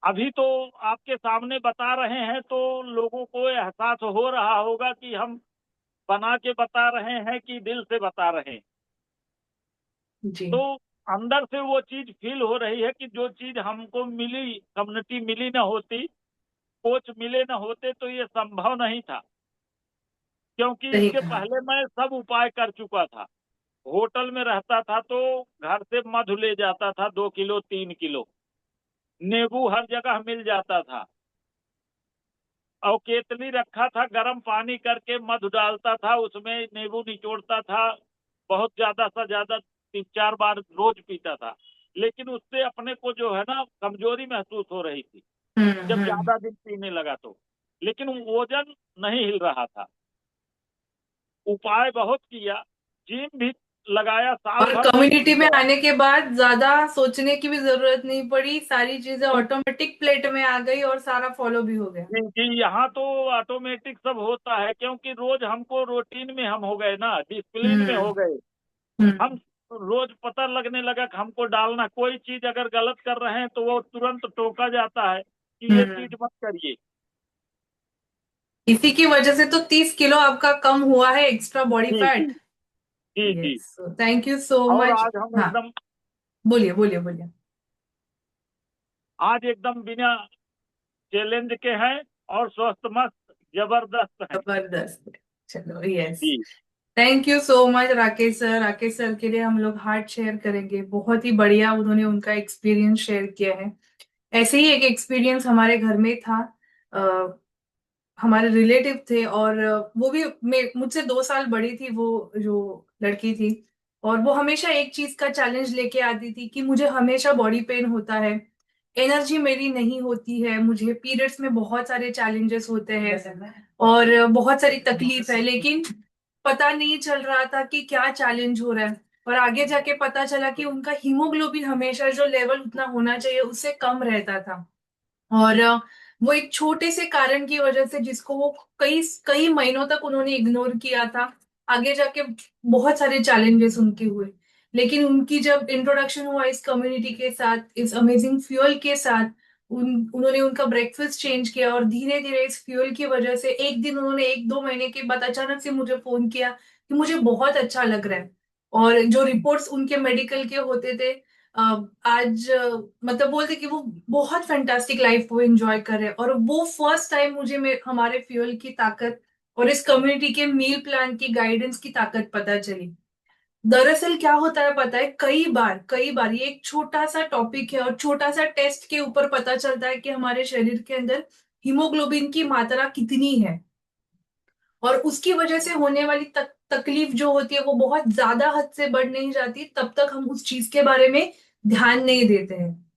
अभी तो आपके सामने बता रहे हैं तो लोगों को एहसास हो रहा होगा कि हम बना के बता रहे हैं कि दिल से बता रहे हैं। जी। तो अंदर से वो चीज फील हो रही है कि जो चीज हमको मिली, कम्युनिटी मिली ना होती, कोच मिले ना होते, तो ये संभव नहीं था। क्योंकि सही इसके कहा। पहले मैं सब उपाय कर चुका था। होटल में रहता था तो घर से मधु ले जाता था, 2 किलो 3 किलो। नींबू हर जगह मिल जाता था। और केतली रखा था, गर्म पानी करके मधु डालता था, उसमें नींबू निचोड़ता था, बहुत ज्यादा सा ज्यादा 3 4 बार रोज पीता था। लेकिन उससे अपने को जो है ना कमजोरी महसूस हो रही थी, जब हम्म। ज्यादा दिन पीने लगा तो। लेकिन वजन नहीं हिल रहा था। उपाय बहुत किया, जिम भी लगाया, साल और भर मैं जिम कम्युनिटी में गया। आने के बाद ज्यादा सोचने की भी जरूरत नहीं पड़ी, सारी चीजें ऑटोमेटिक प्लेट में आ गई और सारा फॉलो भी हो गया। जी, यहाँ तो ऑटोमेटिक सब होता है, क्योंकि रोज हमको रूटीन में हम हो गए ना, डिसिप्लिन में हम्म। हो गए हम। हम्म। रोज पता लगने लगा कि हमको डालना, कोई चीज अगर गलत कर रहे हैं तो वो तुरंत टोका जाता है कि ये हम्म। चीज मत करिए। इसी की वजह से तो 30 किलो आपका कम हुआ है, एक्स्ट्रा बॉडी जी जी फैट। जी जी। यस, थैंक यू सो और मच। आज हम हाँ, एकदम, बोलिए बोलिए बोलिए। आज एकदम बिना चैलेंज के हैं और स्वस्थ मस्त जबरदस्त हैं। जबरदस्त। चलो, यस। जी thank you so much Rakesh sir. Rakesh sir के लिए हम लोग हार्ट शेयर करेंगे, बहुत ही बढ़िया उन्होंने उनका एक्सपीरियंस शेयर किया है। ऐसे ही एक एक्सपीरियंस हमारे घर में था। अ, हमारे रिलेटिव थे, और वो भी मुझसे 2 साल बड़ी थी, वो जो लड़की थी। और वो हमेशा एक चीज का चैलेंज लेके आती थी कि मुझे हमेशा बॉडी पेन होता है, एनर्जी मेरी नहीं होती है, मुझे पीरियड्स में बहुत सारे चैलेंजेस होते हैं और बहुत सारी तकलीफ है, लेकिन पता नहीं चल रहा था कि क्या चैलेंज हो रहा है। और आगे जाके पता चला कि उनका हीमोग्लोबिन हमेशा जो लेवल उतना होना चाहिए उससे कम रहता था। और वो एक छोटे से कारण की वजह से, जिसको वो कई कई महीनों तक उन्होंने इग्नोर किया था, आगे जाके बहुत सारे चैलेंजेस उनके हुए। लेकिन उनकी जब इंट्रोडक्शन हुआ इस कम्युनिटी के साथ, इस अमेजिंग फ्यूल के साथ, उन्होंने उनका ब्रेकफास्ट चेंज किया, और धीरे धीरे इस फ्यूल की वजह से एक दिन उन्होंने 1-2 महीने के बाद अचानक से मुझे फोन किया कि मुझे बहुत अच्छा लग रहा है। और जो रिपोर्ट्स उनके मेडिकल के होते थे, आज मतलब बोलते कि वो बहुत फैंटास्टिक लाइफ वो एंजॉय कर रहे हैं। और वो फर्स्ट टाइम मुझे हमारे फ्यूल की ताकत और इस कम्युनिटी के मील प्लान की गाइडेंस की ताकत पता चली। दरअसल क्या होता है पता है, कई बार ये एक छोटा सा टॉपिक है और छोटा सा टेस्ट के ऊपर पता चलता है कि हमारे शरीर के अंदर हीमोग्लोबिन की मात्रा कितनी है। और उसकी वजह से होने वाली तकलीफ जो होती है वो बहुत ज्यादा हद से बढ़ नहीं जाती, तब तक हम उस चीज के बारे में ध्यान नहीं देते हैं।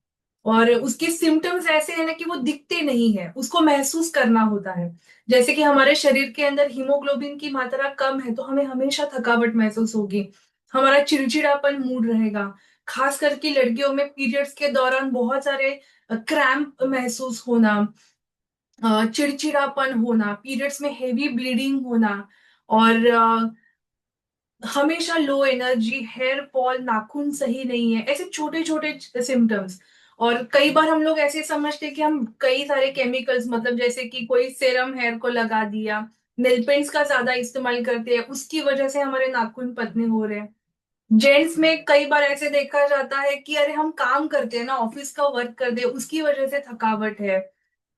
और उसके सिम्टम्स ऐसे हैं ना कि वो दिखते नहीं है, उसको महसूस करना होता है। जैसे कि हमारे शरीर के अंदर हीमोग्लोबिन की मात्रा कम है तो हमें हमेशा थकावट महसूस होगी, हमारा चिड़चिड़ापन मूड रहेगा। खास करके लड़कियों में पीरियड्स के दौरान बहुत सारे क्रैम्प महसूस होना, चिड़चिड़ापन होना, पीरियड्स में हेवी ब्लीडिंग होना, और हमेशा लो एनर्जी, हेयर फॉल, नाखून सही नहीं है, ऐसे छोटे छोटे सिम्टम्स। और कई बार हम लोग ऐसे समझते हैं कि हम कई सारे केमिकल्स, मतलब जैसे कि कोई सेरम हेयर को लगा दिया, नेल पेंट्स का ज्यादा इस्तेमाल करते हैं, उसकी वजह से हमारे नाखून पतले हो रहे हैं। जेंट्स में कई बार ऐसे देखा जाता है कि अरे हम काम करते हैं ना, ऑफिस का वर्क करते हैं, उसकी वजह से थकावट है।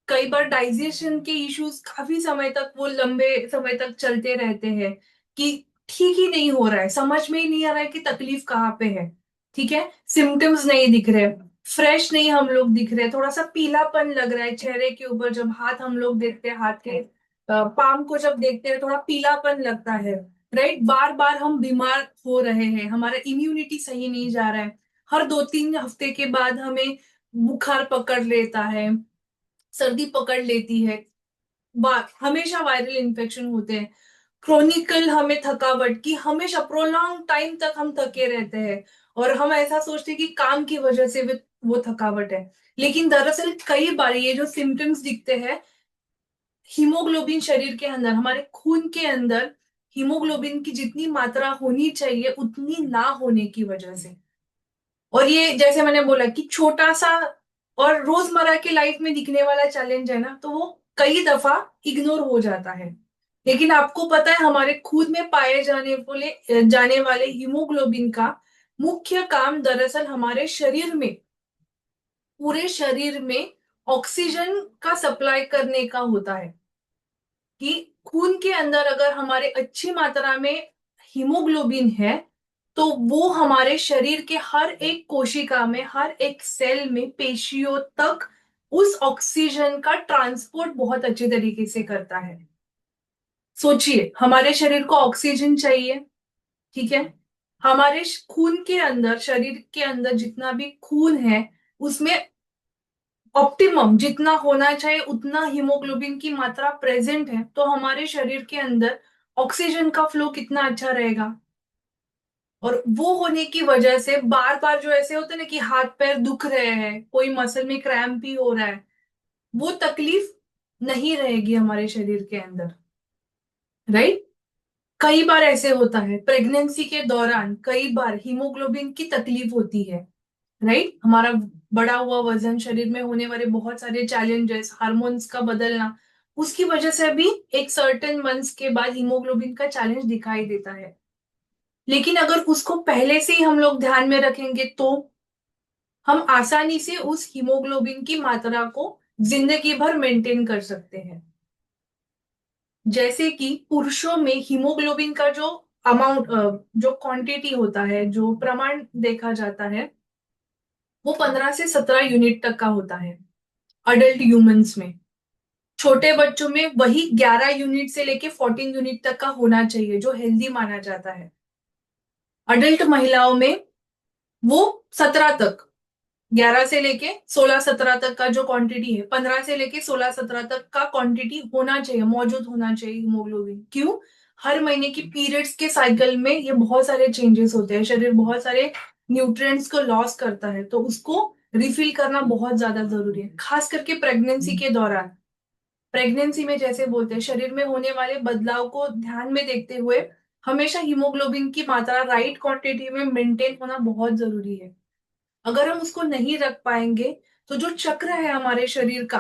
कई बार डाइजेशन के इश्यूज काफी समय तक, वो लंबे समय तक चलते रहते हैं कि ठीक ही नहीं हो रहा है, समझ में ही नहीं आ रहा है कि तकलीफ कहाँ पे है। ठीक है, सिम्टम्स नहीं दिख रहे, फ्रेश नहीं हम लोग दिख रहे, थोड़ा सा पीलापन लग रहा है चेहरे के ऊपर, जब हाथ हम लोग देखते हैं, हाथ के पाम को जब देखते हैं थोड़ा पीलापन लगता है। राइट, बार बार हम बीमार हो रहे हैं, हमारा इम्यूनिटी सही नहीं जा रहा है, हर 2-3 हफ्ते के बाद हमें बुखार पकड़ लेता है, सर्दी पकड़ लेती है, हमेशा वायरल इन्फेक्शन होते हैं, क्रोनिकल हमें थकावट की, हमेशा प्रोलॉन्ग टाइम तक हम थके रहते हैं। और हम ऐसा सोचते हैं कि काम की वजह से वो थकावट है, लेकिन दरअसल कई बार ये जो सिम्टम्स दिखते हैं, हीमोग्लोबिन शरीर के अंदर, हमारे खून के अंदर हीमोग्लोबिन की जितनी मात्रा होनी चाहिए उतनी ना होने की वजह से। और ये जैसे मैंने बोला कि छोटा सा और रोजमर्रा की लाइफ में दिखने वाला चैलेंज है ना, तो वो कई दफा इग्नोर हो जाता है। लेकिन आपको पता है हमारे खून में पाए जाने वाले हीमोग्लोबिन का मुख्य काम दरअसल हमारे शरीर में, पूरे शरीर में ऑक्सीजन का सप्लाई करने का होता है। कि खून के अंदर अगर हमारे अच्छी मात्रा में हीमोग्लोबिन है, तो वो हमारे शरीर के हर एक कोशिका में, हर एक सेल में, पेशियों तक उस ऑक्सीजन का ट्रांसपोर्ट बहुत अच्छे तरीके से करता है। सोचिए, हमारे शरीर को ऑक्सीजन चाहिए, ठीक है, हमारे खून के अंदर, शरीर के अंदर जितना भी खून है उसमें ऑप्टिमम जितना होना चाहिए उतना हीमोग्लोबिन की मात्रा प्रेजेंट है, तो हमारे शरीर के अंदर ऑक्सीजन का फ्लो कितना अच्छा रहेगा। और वो होने की वजह से बार बार जो ऐसे होते हैं ना कि हाथ पैर दुख रहे हैं, कोई मसल में क्रैम्प भी हो रहा है, वो तकलीफ नहीं रहेगी हमारे शरीर के अंदर। राइट, कई बार ऐसे होता है प्रेगनेंसी के दौरान, कई बार हीमोग्लोबिन की तकलीफ होती है। राइट, हमारा बढ़ा हुआ वजन, शरीर में होने वाले बहुत सारे चैलेंजेस, हार्मोन्स का बदलना, उसकी वजह से भी एक सर्टेन मंथ्स के बाद हीमोग्लोबिन का चैलेंज दिखाई देता है। लेकिन अगर उसको पहले से ही हम लोग ध्यान में रखेंगे तो हम आसानी से उस हीमोग्लोबिन की मात्रा को जिंदगी भर मेंटेन कर सकते हैं। जैसे कि पुरुषों में हीमोग्लोबिन का जो अमाउंट, जो क्वांटिटी होता है, जो प्रमाण देखा जाता है, वो 15 से 17 यूनिट तक का होता है अडल्ट ह्यूमंस में। छोटे बच्चों में वही 11 यूनिट से लेके 14 यूनिट तक का होना चाहिए, जो हेल्दी माना जाता है। अडल्ट महिलाओं में वो 17 तक, 11 से लेके 16-17 तक का जो क्वांटिटी है, 15 से लेके 16-17 तक का क्वांटिटी होना चाहिए, मौजूद होना चाहिए हीमोग्लोबिन। क्यों? हर महीने की पीरियड्स के साइकिल में ये बहुत सारे चेंजेस होते हैं, शरीर बहुत सारे न्यूट्रिएंट्स को लॉस करता है, तो उसको रिफिल करना बहुत ज्यादा जरूरी है, खास करके प्रेगनेंसी के दौरान। प्रेगनेंसी में जैसे बोलते हैं, शरीर में होने वाले बदलाव को ध्यान में देखते हुए हमेशा हीमोग्लोबिन की मात्रा राइट क्वांटिटी में मेंटेन होना बहुत जरूरी है। अगर हम उसको नहीं रख पाएंगे तो जो चक्र है हमारे शरीर का,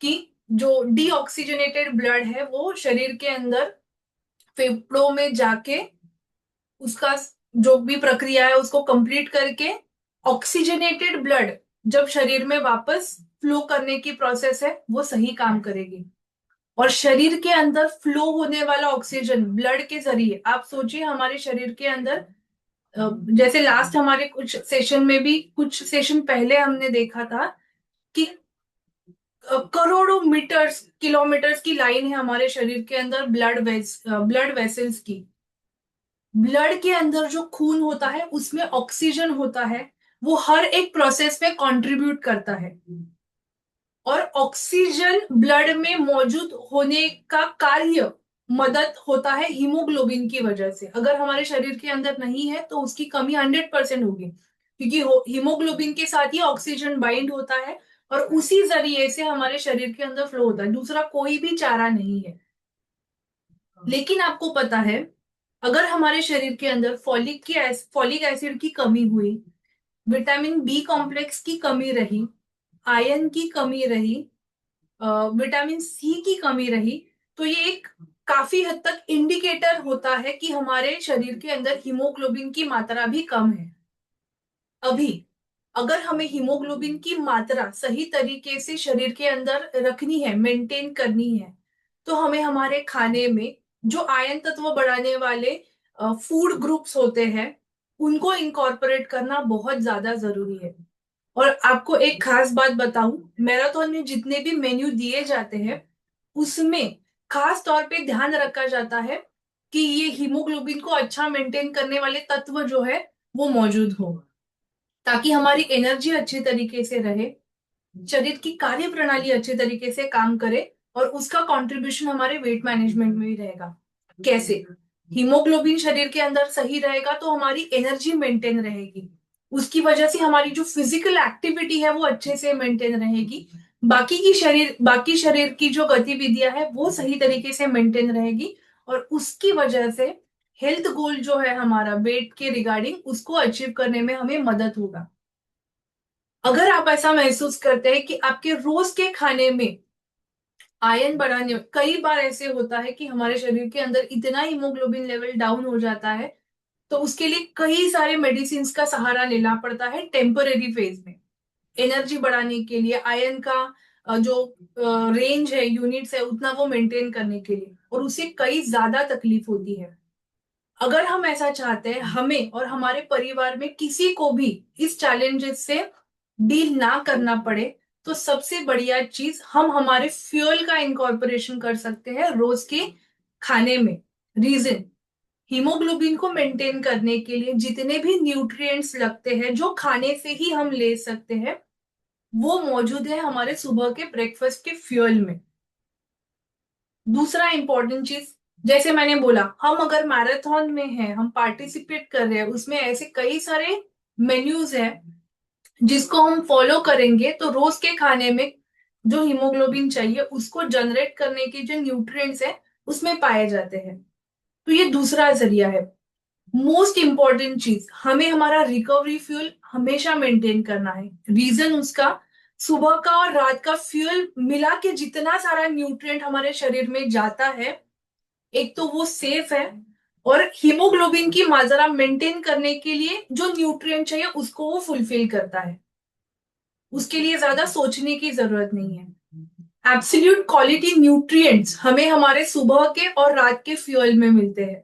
कि जो डीऑक्सीजनेटेड ब्लड है वो शरीर के अंदर फेफड़ों में जाके उसका जो भी प्रक्रिया है उसको कंप्लीट करके ऑक्सीजनेटेड ब्लड जब शरीर में वापस फ्लो करने की प्रोसेस है वो सही काम करेगी। और शरीर के अंदर फ्लो होने वाला ऑक्सीजन ब्लड के जरिए, आप सोचिए हमारे शरीर के अंदर, जैसे लास्ट हमारे कुछ सेशन में भी, कुछ सेशन पहले हमने देखा था कि करोड़ों मीटर्स, किलोमीटर्स की लाइन है हमारे शरीर के अंदर ब्लड वेसल्स की। ब्लड के अंदर जो खून होता है उसमें ऑक्सीजन होता है, वो हर एक प्रोसेस में कंट्रीब्यूट करता है। और ऑक्सीजन ब्लड में मौजूद होने का कार्य मदद होता है हीमोग्लोबिन की वजह से। अगर हमारे शरीर के अंदर नहीं है तो उसकी कमी 100% होगी, क्योंकि हीमोग्लोबिन के साथ ही ऑक्सीजन बाइंड होता है और उसी जरिए से हमारे शरीर के अंदर फ्लो होता है, दूसरा कोई भी चारा नहीं है। लेकिन आपको पता है, अगर हमारे शरीर के अंदर फॉलिक एसिड की कमी हुई, विटामिन बी कॉम्प्लेक्स की कमी रही, आयरन की कमी रही, विटामिन सी की कमी रही, तो ये एक काफी हद तक इंडिकेटर होता है कि हमारे शरीर के अंदर हीमोग्लोबिन की मात्रा भी कम है। अभी अगर हमें हीमोग्लोबिन की मात्रा सही तरीके से शरीर के अंदर रखनी है, मेंटेन करनी है, तो हमें हमारे खाने में जो आयन तत्व बढ़ाने वाले फूड ग्रुप्स होते हैं उनको इनकॉर्पोरेट करना बहुत ज्यादा जरूरी है। और आपको एक खास बात बताऊं, मैराथन में जितने भी मेन्यू दिए जाते हैं उसमें खास तौर पे ध्यान रखा जाता है कि ये हीमोग्लोबिन को अच्छा मेंटेन करने वाले तत्व जो है वो मौजूद हो, ताकि हमारी एनर्जी अच्छी तरीके से रहे, शरीर की कार्य प्रणाली अच्छे तरीके से काम करे और उसका कंट्रीब्यूशन हमारे वेट मैनेजमेंट में भी रहेगा। कैसे? हीमोग्लोबिन शरीर के अंदर सही रहेगा तो हमारी एनर्जी मेंटेन रहेगी, उसकी वजह से हमारी जो फिजिकल एक्टिविटी है वो अच्छे से मेंटेन रहेगी, बाकी शरीर की जो गतिविधियां है वो सही तरीके से मेंटेन रहेगी, और उसकी वजह से हेल्थ गोल जो है हमारा वेट के रिगार्डिंग, उसको अचीव करने में हमें मदद होगा। अगर आप ऐसा महसूस करते हैं कि आपके रोज के खाने में आयरन बढ़ाने, कई बार ऐसे होता है कि हमारे शरीर के अंदर इतना हीमोग्लोबिन लेवल डाउन हो जाता है तो उसके लिए कई सारे मेडिसिन का सहारा लेना पड़ता है टेम्परेरी फेज में, एनर्जी बढ़ाने के लिए, आयरन का जो रेंज है, यूनिट्स है, उतना वो मेंटेन करने के लिए, और उसे कई ज्यादा तकलीफ होती है। अगर हम ऐसा चाहते हैं हमें और हमारे परिवार में किसी को भी इस चैलेंजेस से डील ना करना पड़े, तो सबसे बढ़िया चीज हम हमारे फ्यूल का इनकॉर्पोरेशन कर सकते हैं रोज के खाने में। रीजन, हीमोग्लोबिन को मेंटेन करने के लिए जितने भी न्यूट्रिएंट्स लगते हैं जो खाने से ही हम ले सकते हैं वो मौजूद है हमारे सुबह के ब्रेकफास्ट के फ्यूल में। दूसरा इंपॉर्टेंट चीज, जैसे मैंने बोला, हम अगर मैराथन में हैं, हम पार्टिसिपेट कर रहे हैं, उसमें ऐसे कई सारे मेन्यूज हैं जिसको हम फॉलो करेंगे तो रोज के खाने में जो हीमोग्लोबिन चाहिए उसको जनरेट करने के जो न्यूट्रिएंट्स हैं उसमें पाए जाते हैं। तो ये दूसरा जरिया है। मोस्ट इंपॉर्टेंट चीज, हमें हमारा रिकवरी फ्यूल हमेशा मेंटेन करना है। रीजन उसका सुबह का और रात का फ्यूल मिला के जितना सारा न्यूट्रिएंट हमारे शरीर में जाता है, एक तो वो सेफ है, और हीमोग्लोबिन की मात्रा मेंटेन करने के लिए जो न्यूट्रिएंट चाहिए उसको वो फुलफिल करता है। उसके लिए ज्यादा सोचने की जरूरत नहीं है। एब्सोल्यूट क्वालिटी न्यूट्रिएंट्स हमें हमारे सुबह के और रात के फ्यूल में मिलते हैं।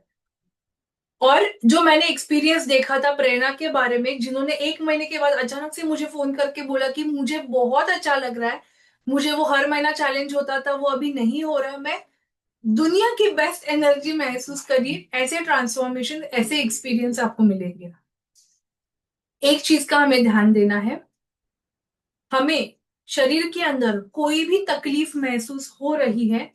और जो मैंने एक्सपीरियंस देखा था प्रेरणा के बारे में, जिन्होंने 1 महीने के बाद अचानक से मुझे फोन करके बोला कि मुझे बहुत अच्छा लग रहा है, मुझे वो हर महीना चैलेंज होता था वो अभी नहीं हो रहा, मैं दुनिया की बेस्ट एनर्जी महसूस करिए, ऐसे ट्रांसफॉर्मेशन, ऐसे एक्सपीरियंस आपको मिलेंगे। एक चीज का हमें ध्यान देना है, हमें शरीर के अंदर कोई भी तकलीफ महसूस हो रही है,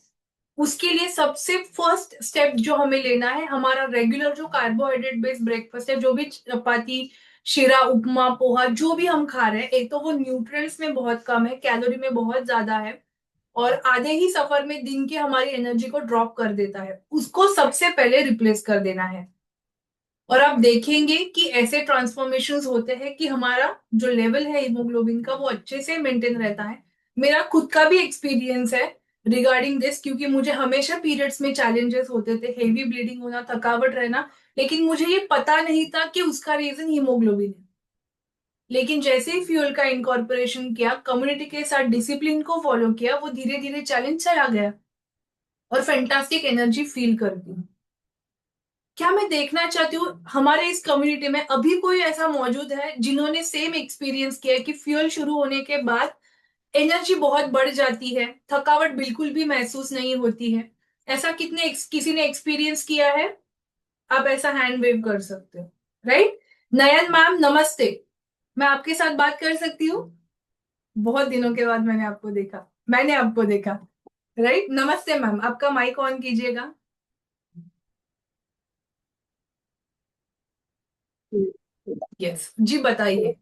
उसके लिए सबसे फर्स्ट स्टेप जो हमें लेना है, हमारा रेगुलर जो कार्बोहाइड्रेट बेस्ड ब्रेकफास्ट है, जो भी चपाती, शीरा, उपमा, पोहा जो भी हम खा रहे हैं, एक तो वो न्यूट्रिएंट्स में बहुत कम है, कैलोरी में बहुत ज्यादा है, और आधे ही सफर में दिन की हमारी एनर्जी को ड्रॉप कर देता है, उसको सबसे पहले रिप्लेस कर देना है। और आप देखेंगे कि ऐसे ट्रांसफॉर्मेशंस होते हैं कि हमारा जो लेवल है हीमोग्लोबिन का वो अच्छे से मेंटेन रहता है। मेरा खुद का भी एक्सपीरियंस है रिगार्डिंग दिस, क्योंकि मुझे हमेशा पीरियड्स में चैलेंजेस होते थे, हेवी ब्लीडिंग होना, थकावट रहना, लेकिन मुझे ये पता नहीं था कि उसका रीजन हीमोग्लोबिन है। लेकिन जैसे ही फ्यूल का इनकॉर्पोरेशन किया, कम्युनिटी के साथ डिसिप्लिन को फॉलो किया, वो धीरे धीरे चैलेंज चला गया और फैंटास्टिक एनर्जी फील करती हूँ। क्या मैं देखना चाहती हूँ हमारे इस कम्युनिटी में अभी कोई ऐसा मौजूद है जिन्होंने सेम एक्सपीरियंस किया है कि फ्यूल शुरू होने के बाद एनर्जी बहुत बढ़ जाती है, थकावट बिल्कुल भी महसूस नहीं होती है? ऐसा किसी ने एक्सपीरियंस किया है? आप ऐसा हैंड वेव कर सकते हो, राइट? नयन मैम नमस्ते, मैं आपके साथ बात कर सकती हूँ? बहुत दिनों के बाद मैंने आपको देखा, राइट? नमस्ते मैम, आपका माइक ऑन कीजिएगा। यस जी, बताइए।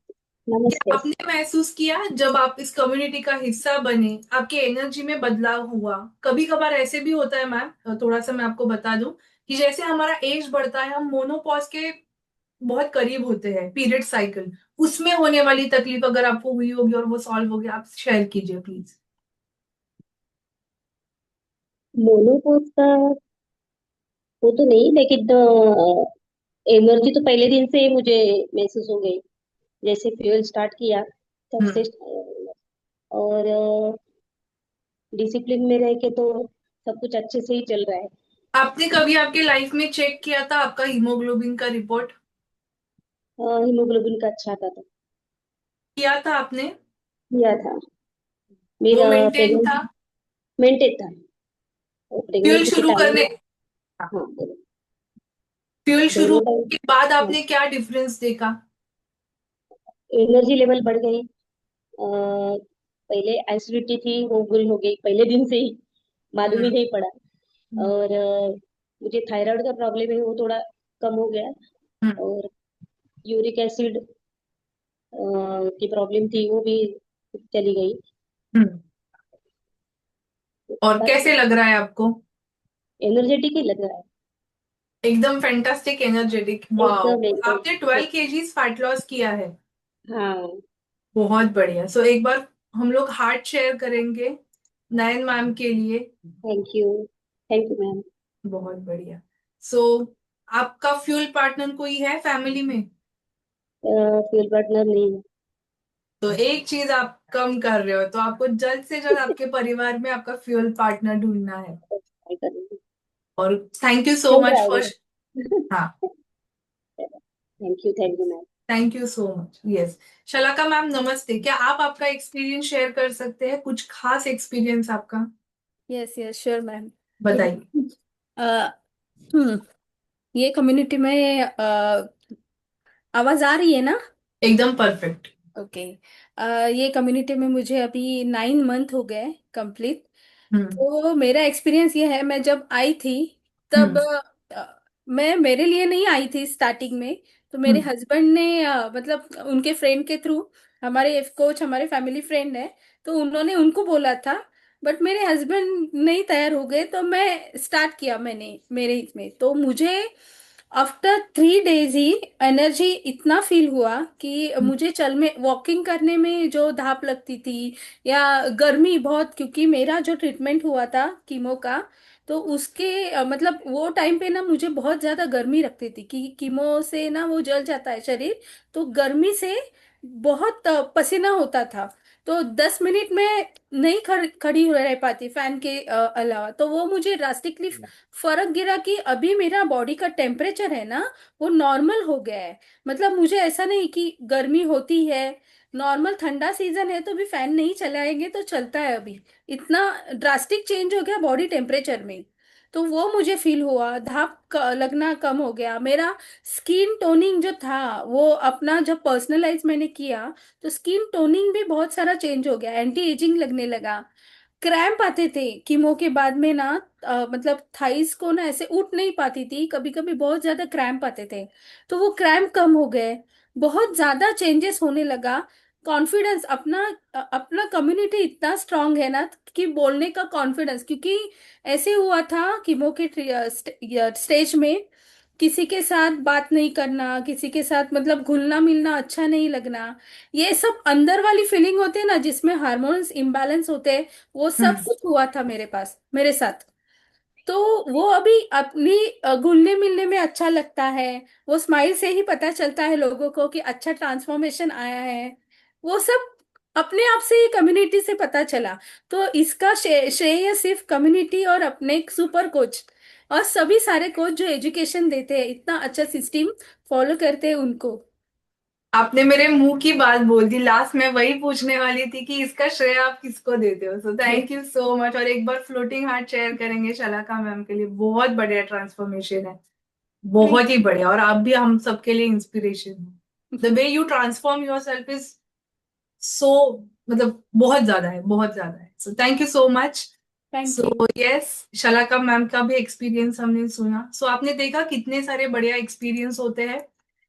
नमस्ते। आपने महसूस किया जब आप इस कम्युनिटी का हिस्सा बने, आपके एनर्जी में बदलाव हुआ? कभी कभार ऐसे भी होता है मैम, थोड़ा सा मैं आपको बता दूं कि जैसे हमारा एज बढ़ता है, हम मोनोपॉज के बहुत करीब होते हैं, पीरियड साइकिल, उसमें होने वाली तकलीफ अगर आपको हुई होगी और वो सॉल्व हो गया, आप शेयर कीजिए प्लीज। मोनोपोज का वो तो नहीं, लेकिन एनर्जी तो पहले दिन से ही मुझे महसूस हो गई, जैसे फ्यूल स्टार्ट किया तब से। और डिसिप्लिन में रह के तो सब कुछ अच्छे से ही चल रहा है। आपने कभी आपके लाइफ में चेक किया था आपका हीमोग्लोबिन का रिपोर्ट? हीमोग्लोबिन का अच्छा आता था। किया था आपने? किया था। वो मेरा मेंटेन था? मेंटेन था। फ्यूल प्रेगनेंसी के शुरू टाइम करने में। हाँ, बोलो। फ्यूल शुरू दोनों होने के बाद आपने क्या डिफरेंस देखा? एनर्जी लेवल बढ़ गई। पहले एसिडिटी थी, वो पूरी हो गई पहले दिन से ही, मालूम ही नहीं पड़ा। और मुझे थायराइड का प्रॉब्लम है, वो थोड़ा कम हो गया। और यूरिक एसिड की प्रॉब्लम थी, वो भी चली गई। और कैसे लग रहा है आपको? एनर्जेटिक ही लग रहा है। एकदम फैंटास्टिक एनर्जेटिक, वाओ! एकदम एकदम। आपने 12 केजीज फैट लॉस किया है, हाँ। बहुत बढ़िया। सो एक बार हम लोग हार्ट शेयर करेंगे नयन मैम के लिए। Thank you ma'am. बहुत बढ़िया। सो आपका फ्यूल पार्टनर कोई है फैमिली में? फ्यूल पार्टनर नहीं है। तो एक चीज आप कम कर रहे हो, तो आपको जल्द से जल्द आपके परिवार में आपका फ्यूल पार्टनर ढूंढना है। ट्राई करूंगी। और थैंक यू सो चल मच रहा फॉर, है। हाँ, thank you ma'am. Thank you so much. Yes, Shalaka ma'am नमस्ते, क्या आप आपका एक्सपीरियंस शेयर कर सकते हैं, कुछ खास एक्सपीरियंस आपका? Yes yes sure ma'am. बताइए। हम्म ये कम्युनिटी में आवाज आ रही है ना? एकदम परफेक्ट। ओके। ये कम्युनिटी में मुझे अभी 9 मंथ हो गए कंप्लीट। तो मेरा एक्सपीरियंस ये है, मैं जब आई थी तब मैं मेरे लिए नहीं आई थी स्टार्टिंग में। तो मेरे हस्बैंड ने मतलब उनके फ्रेंड के थ्रू, हमारे कोच हमारे फैमिली फ्रेंड है, तो उन्होंने उनको बोला था। बट मेरे हस्बैंड नहीं तैयार हो गए, तो मैं स्टार्ट किया मैंने मेरे इसमें। तो मुझे आफ्टर 3 days ही एनर्जी इतना फील हुआ कि मुझे चल में वॉकिंग करने में जो धाप लगती थी, या गर्मी बहुत, क्योंकि मेरा जो ट्रीटमेंट हुआ था कीमो का, तो उसके मतलब वो टाइम पे ना मुझे बहुत ज्यादा गर्मी लगती थी कि कीमो से ना वो जल जाता है शरीर, तो गर्मी से बहुत पसीना होता था। तो 10 मिनट में नहीं खड़ी हो रह पाती फैन के अलावा। तो वो मुझे ड्रास्टिकली फर्क गिरा कि अभी मेरा बॉडी का टेम्परेचर है ना, वो नॉर्मल हो गया है। मतलब मुझे ऐसा नहीं कि गर्मी होती है, नॉर्मल ठंडा सीजन है तो भी फैन नहीं चलाएंगे तो चलता है, अभी इतना ड्रास्टिक चेंज हो गया बॉडी टेम्परेचर में। तो वो मुझे फील हुआ, लगना कम हो गया मेरा। स्किन टोनिंग जो था वो अपना जब पर्सनलाइज मैंने किया, तो स्किन टोनिंग भी बहुत सारा चेंज हो गया, एंटी एजिंग लगने लगा। क्रैम्प आते थे कीमो के बाद में ना, मतलब थाइस को ना ऐसे उठ नहीं पाती थी, कभी कभी बहुत ज्यादा क्रैम्प आते थे, तो वो क्रैम्प कम हो गए। बहुत ज्यादा चेंजेस होने लगा। कॉन्फिडेंस अपना, अपना कम्युनिटी इतना स्ट्रांग है ना कि बोलने का कॉन्फिडेंस, क्योंकि ऐसे हुआ था कीमो के स्टेज में, किसी के साथ बात नहीं करना, किसी के साथ मतलब घुलना मिलना अच्छा नहीं लगना, ये सब अंदर वाली फीलिंग होते हैं ना जिसमें हार्मोन्स इम्बैलेंस होते हैं, वो सब कुछ हुआ था मेरे साथ। तो वो अभी अपनी घुलने मिलने में अच्छा लगता है। वो स्माइल से ही पता चलता है लोगों को कि अच्छा ट्रांसफॉर्मेशन आया है। वो सब अपने आप से ही कम्युनिटी से पता चला। तो इसका श्रेय सिर्फ कम्युनिटी और अपने सुपर कोच और सभी सारे कोच जो एजुकेशन देते हैं, इतना अच्छा सिस्टम फॉलो करते हैं उनको। आपने मेरे मुंह की बात बोल दी, लास्ट में वही पूछने वाली थी कि इसका श्रेय आप किसको देते हो। सो थैंक यू सो मच। और एक बार फ्लोटिंग हार्ट शेयर करेंगे शलाका मैम के लिए, बहुत बढ़िया ट्रांसफॉर्मेशन है, बहुत ही बढ़िया। और आप भी हम सबके लिए इंस्पिरेशन हो। The way you transform yourself is so, मतलब बहुत ज्यादा है, बहुत ज्यादा है। So thank you so much. So yes, Shalaka ma'am का भी एक्सपीरियंस हमने सुना। सो आपने देखा कितने सारे बढ़िया एक्सपीरियंस होते हैं,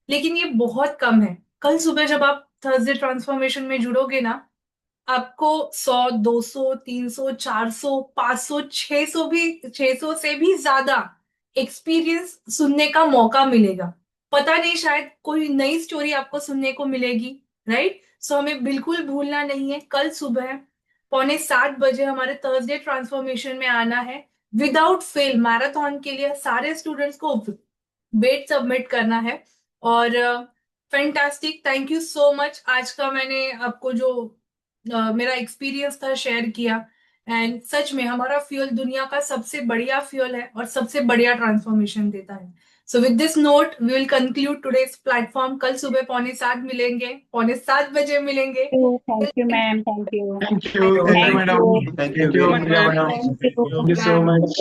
लेकिन ये बहुत कम है। कल सुबह जब आप थर्सडे ट्रांसफॉर्मेशन में जुड़ोगे ना, आपको 100, 200, 300, 400, 500, 600 भी, 600 से भी ज्यादा एक्सपीरियंस सुनने का मौका मिलेगा। पता नहीं, शायद कोई नई स्टोरी आपको सुनने को मिलेगी, राइट। सो हमें बिल्कुल भूलना नहीं है, कल सुबह 6:45 हमारे थर्सडे ट्रांसफॉर्मेशन में आना है। विदाउट फेल मैराथन के लिए सारे स्टूडेंट्स को वेट सबमिट करना है। और fantastic, thank you so much. आज का मैंने आपको जो मेरा एक्सपीरियंस था शेयर किया। एंड सच में हमारा फ्यूल दुनिया का सबसे बढ़िया फ्यूल है और सबसे बढ़िया ट्रांसफॉर्मेशन देता है। So with this note we will conclude today's platform. कल सुबह 6:45 मिलेंगे, 6:45 मिलेंगे। Thank you ma'am, thank you. Thank you, madam. Thank you, Priya madam. Thank you so much.